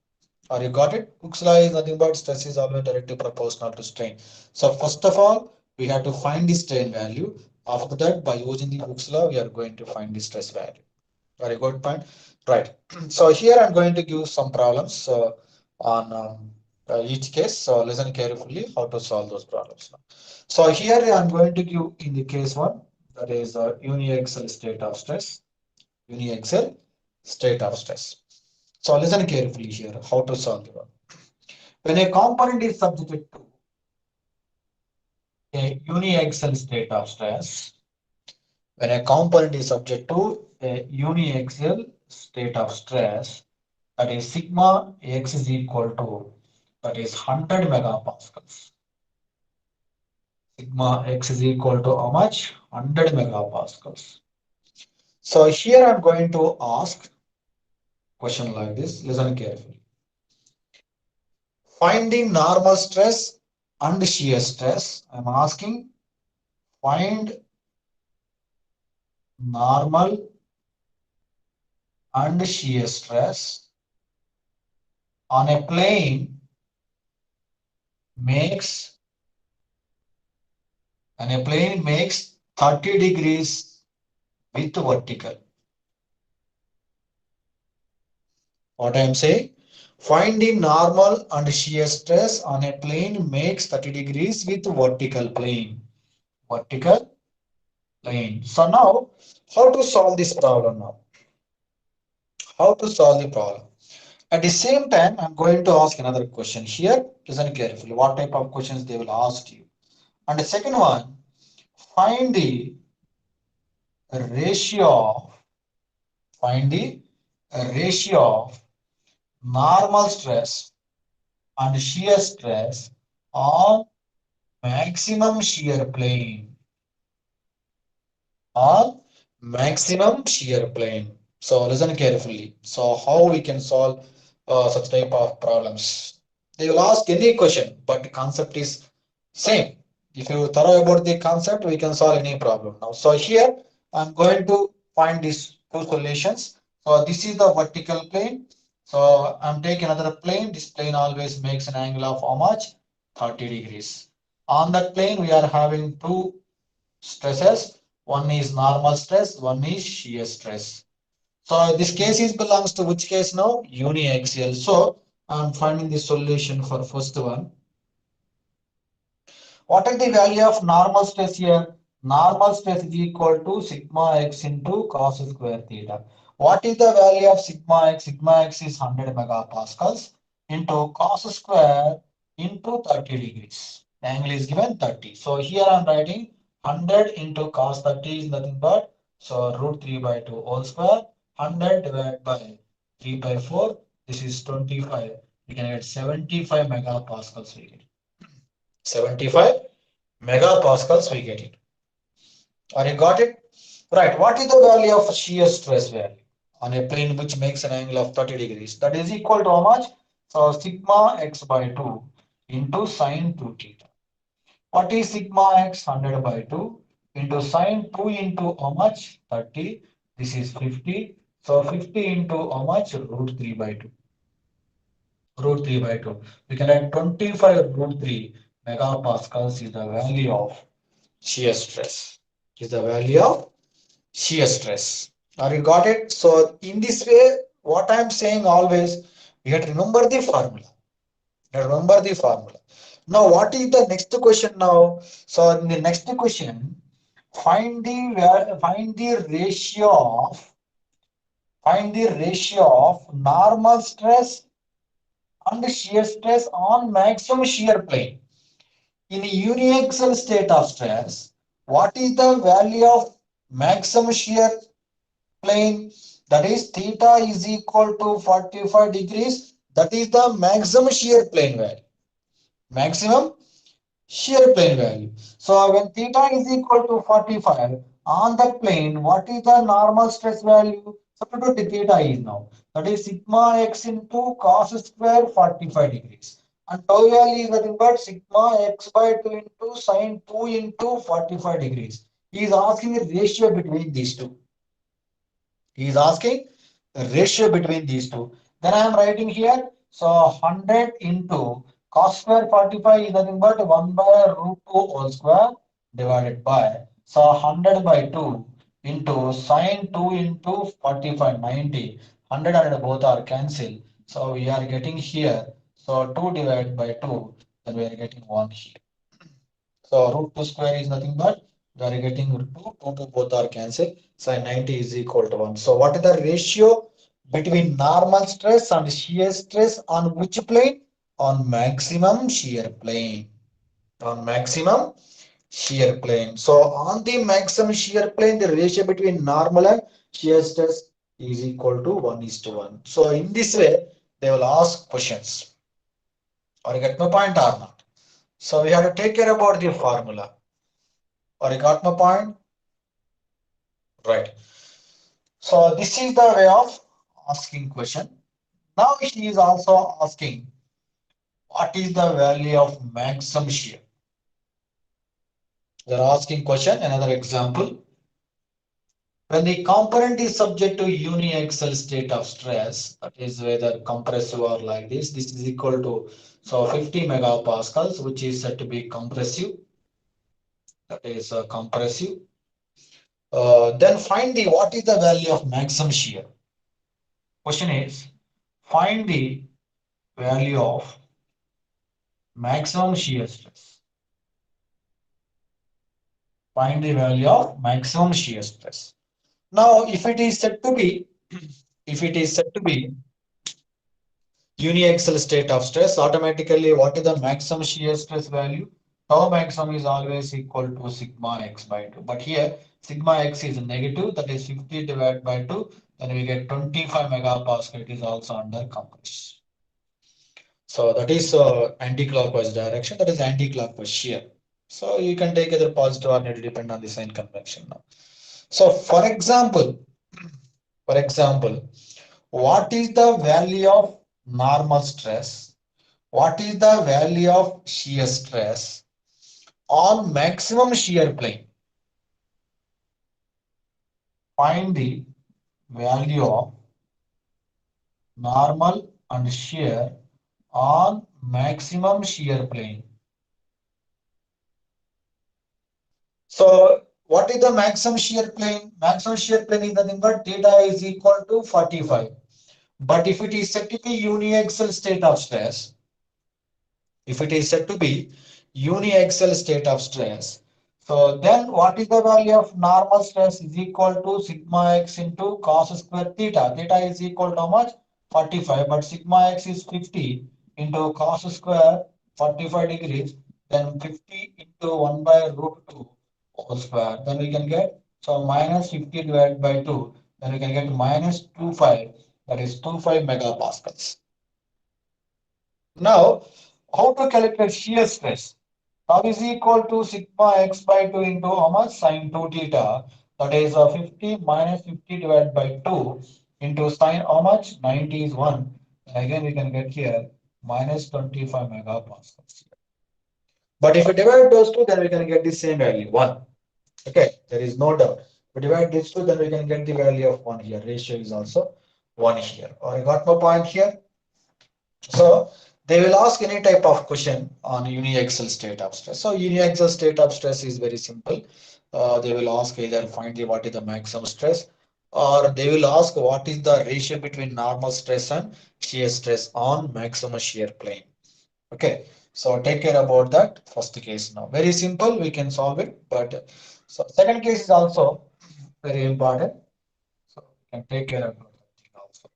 Or you got it? Hooke's law is nothing but stress is always directly proportional to strain. So first of all, we have to find the strain value. After that, by using the Hooke's law, we are going to find the stress value. Very good point. Right. So here I'm going to give some problems on each case. So listen carefully how to solve those problems now. So here I'm going to give in the case one, that is uniaxial state of stress. Uniaxial state of stress. So listen carefully here how to solve the one. When a component is subjected to a uniaxial state of stress, when a component is subject to a uniaxial state of stress, that is sigma x is equal to, that is 100 megapascals. Sigma x is equal to how much? 100 megapascals. So here I'm going to ask question like this. Listen carefully. Finding normal stress and shear stress. I'm asking find normal and shear stress on a plane makes makes 30 degrees with vertical. What I am saying? Finding normal and shear stress on a plane makes 30 degrees with vertical plane. Vertical plane. So now, how to solve this problem now? How to solve the problem? At the same time, I'm going to ask another question here. Listen carefully. What type of questions they will ask you? And the second one, find the ratio of find the ratio of normal stress and shear stress on maximum shear plane on maximum shear plane. So listen carefully. So how we can solve such type of problems? They will ask any question, but the concept is same. If you thorough about the concept, we can solve any problem now. So here I'm going to find these two solutions. So this is the vertical plane. So I'm taking another plane. This plane always makes an angle of how much? 30 degrees. On that plane, we are having two stresses. One is normal stress, one is shear stress. So this case is belongs to which case now? Uniaxial. So I'm finding the solution for first one. What is the value of normal stress here? Normal stress is equal to sigma x into cos square theta. What is the value of sigma x? Sigma x is 100 megapascals into cos square into 30 degrees. The angle is given 30. So here I'm writing 100 into cos 30 is nothing but so root 3 by 2 whole square. 100 divided by 3 by 4. This is 25. We can get 75 megapascals. We get 75 megapascals we get it. Or you got it? Right. What is the value of shear stress value on a plane which makes an angle of 30 degrees? That is equal to how much? So sigma x by 2 into sine 2 theta. What is sigma x? 100 by 2 into sine 2 into how much? 30. This is 50. So 50 into how much? Root 3 by 2. Root 3 by 2. We can add 25 root 3 megapascals is the value of shear stress. Is the value of shear stress. Now you got it? So in this way, what I am saying always, you have to remember the formula. You have to remember the formula. Now, what is the next question now? So in the next question, find the ratio of normal stress and shear stress on maximum shear plane. In a uniaxial state of stress, what is the value of maximum shear plane? That is theta is equal to 45 degrees. That is the maximum shear plane value. Maximum shear plane value. So when theta is equal to 45 on the plane, what is the normal stress value? Substitute the theta is now. That is sigma x into cos square 45 degrees. And tau L is nothing but sigma x by 2 into sine 2 into 45 degrees. He is asking the ratio between these two. He is asking the ratio between these two. Then I am writing here. So 100 into cos square 45 is nothing but 1 by root 2 whole square divided by. So 100 by 2 into sine 2 into 45 90. 100 and both are cancelled. So we are getting here. So 2 divided by 2. Then we are getting 1 here. So root 2 square is nothing but we are getting root 2, 2 both are cancelled. So 90 is equal to 1. So what is the ratio between normal stress and shear stress on which plane? On maximum shear plane. On maximum shear plane. So on the maximum shear plane, the ratio between normal and shear stress is equal to 1 is to 1. So in this way, they will ask questions. Or you get my point or not? So we have to take care about the formula. Or you got my point? Right. So this is the way of asking question. Now he is also asking what is the value of maximum shear? They are asking question, another example. When the component is subject to uniaxial state of stress, that is whether compressive or like this is equal to so 50 megapascals, which is said to be compressive. That is compressive. Then find the what is the value of maximum shear? Question is find the value of maximum shear stress. Find the value of maximum shear stress. Now, if it is said to be, if it is said to be uniaxial state of stress, automatically what is the maximum shear stress value? Tau maximum is always equal to sigma x by 2. But here, sigma x is negative, that is 50 divided by 2, then we get 25 megapascal. It is also under compression. So that is anti-clockwise direction, that is anti-clockwise shear. So you can take either positive or negative depend on the sign convention now. So for example, what is the value of normal stress? What is the value of shear stress on maximum shear plane? Find the value of normal and shear on maximum shear plane. So what is the maximum shear plane? Maximum shear plane is nothing but theta is equal to 45. But if it is said to be uniaxial state of stress, if it is said to be uniaxial state of stress, so then what is the value of normal stress is equal to sigma x into cos square theta. Theta is equal to how much? 45, but sigma x is 50 into cos square 45 degrees, then 50 into 1 by root 2 whole square. Then we can get, so minus 50 divided by 2, then we can get minus 25, that is 25 megapascals. Now, how to calculate shear stress? Tau is equal to sigma x by 2 into how much sine 2 theta. That is 50 minus 50 divided by 2 into sine how much? 90 is 1. And again, we can get here minus 25 megapascals. But if we divide those two, then we can get the same value, 1. Okay, there is no doubt. If we divide these two, then we can get the value of 1 here. Ratio is also 1 here. Or I got my point here. So they will ask any type of question on uniaxial state of stress. So uniaxial state of stress is very simple. They will ask either find the what is the maximum stress, or they will ask what is the ratio between normal stress and shear stress on maximum shear plane. Okay, so take care about that first case now. Very simple, we can solve it. But so second case is also very important. So we can take care of that also.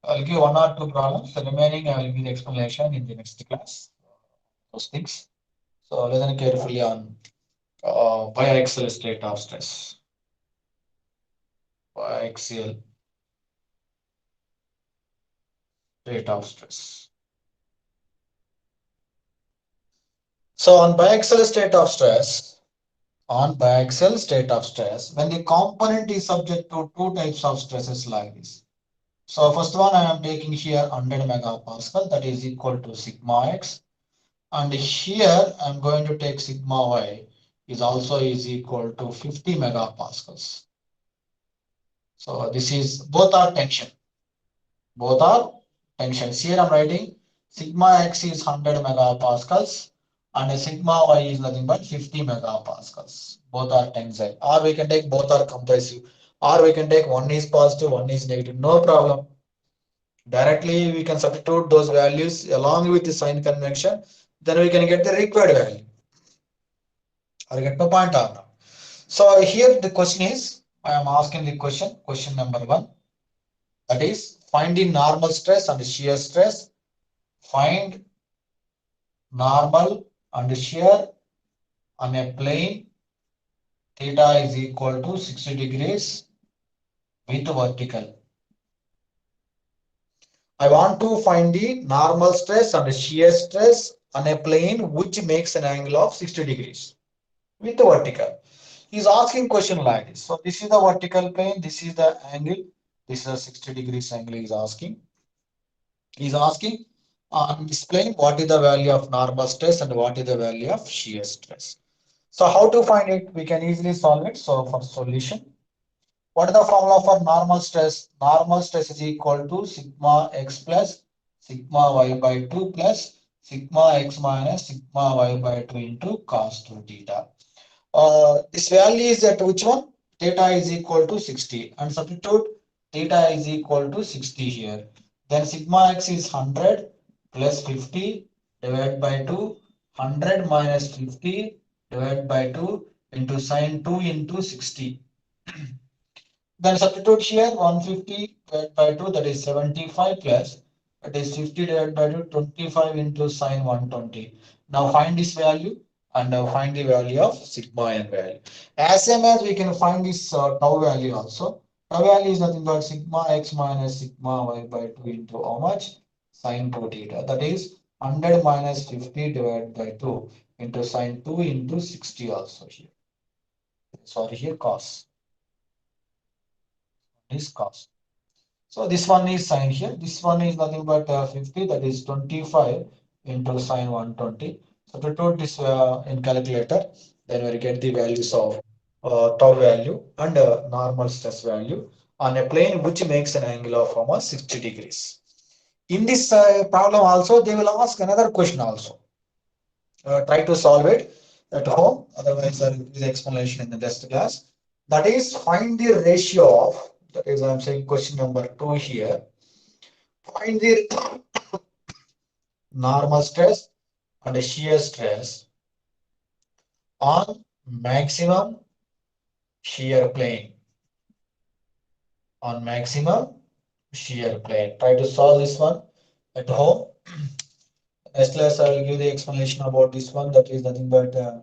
I'll give one or two problems. The remaining I will give the explanation in the next class. Those things. So listen carefully on biaxial state of stress. Biaxial state of stress. So on biaxial state of stress, on biaxial state of stress when the component is subject to two types of stresses like this. So first one I am taking here 100 megapascal, that is equal to sigma x, and here I'm going to take sigma y is also is equal to 50 megapascals. So this is both are tension. Both are tensions. Here I'm writing sigma x is 100 megapascals and sigma y is nothing but 50 megapascals. Both are tensile. Or we can take both are compressive. Or we can take one is positive, one is negative. No problem. Directly we can substitute those values along with the sign convention. Then we can get the required value. Or get my point or not. So here the question is, I am asking the question number one. That is, find the normal stress and shear stress. Find normal and shear on a plane theta is equal to 60 degrees with vertical. I want to find the normal stress and shear stress on a plane which makes an angle of 60 degrees with the vertical. He's asking question like this. So this is the vertical plane, this is the angle, this is a 60 degrees angle he's asking. He's asking on this plane what is the value of normal stress and what is the value of shear stress. So how to find it? We can easily solve it. So for solution, what is the formula for normal stress? Normal stress is equal to sigma x plus sigma y by 2 plus sigma x minus sigma y by 2 into cos 2 theta. This value is at which one? Theta is equal to 60 and substitute theta is equal to 60 here. Then sigma x is 100 plus 50 divided by 2, 100 minus 50 divided by 2 into sine 2 into 60. Then substitute here 150 divided by 2, that is 75 plus that is 50 divided by 2, 25 into sine 120. Now find this value and find the value of sigma n value. As same as we can find this tau value also. Tau value is nothing but sigma x minus sigma y by 2 into how much? Sine 2 theta. That is 100 minus 50 divided by 2 into sine 2 into 60 also here. Sorry, here cos. This cos. So this one is sine here. This one is nothing but 50, that is 25 into sine 120. So to put this in calculator, then we get the values of tau value and normal stress value on a plane which makes an angle of almost 60 degrees. In this problem also, they will ask another question also. Try to solve it at home. Otherwise, I'll give the explanation in the next class. That is, find the ratio of, that is, I'm saying question number 2 here. Find the normal stress and shear stress on maximum shear plane. On maximum shear plane. Try to solve this one at home. Next class, I will give the explanation about this one. That is nothing but uh,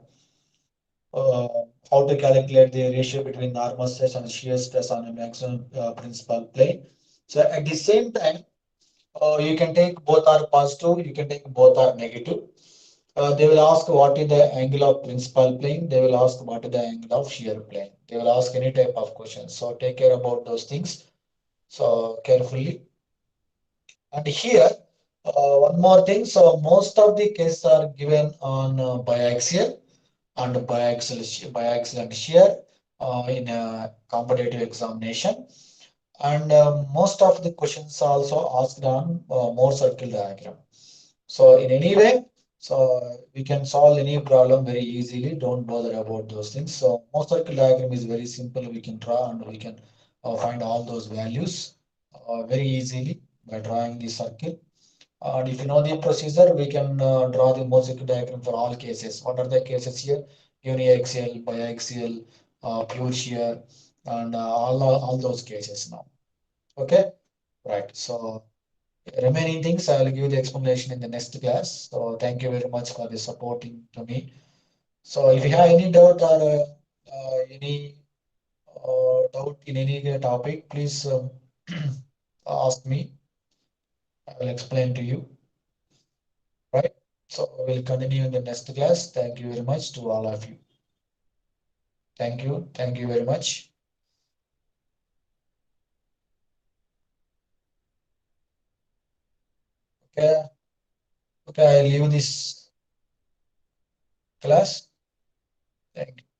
how to calculate the ratio between normal stress and shear stress on a maximum principal plane. So at the same time, you can take both are positive, you can take both are negative. They will ask what is the angle of principal plane. They will ask what is the angle of shear plane. They will ask any type of questions. So take care about those things. So carefully. And here, one more thing. So most of the cases are given on biaxial and biaxial and shear in a competitive examination. And most of the questions are also asked on Mohr circle diagram. So in any way, so we can solve any problem very easily. Don't bother about those things. So Mohr circle diagram is very simple. We can draw and we can find all those values very easily by drawing the circle. And if you know the procedure, we can draw the Mohr circle diagram for all cases. What are the cases here? Uniaxial, biaxial, pure shear, and all those cases now. Okay, right. So remaining things, I will give the explanation in the next class. So thank you very much for the supporting to me. So if you have any doubt or any doubt in any topic, please ask me. I will explain to you. Right. So we'll continue in the next class. Thank you very much to all of you. Thank you. Thank you very much. Okay. Okay, I leave this class. Thank you.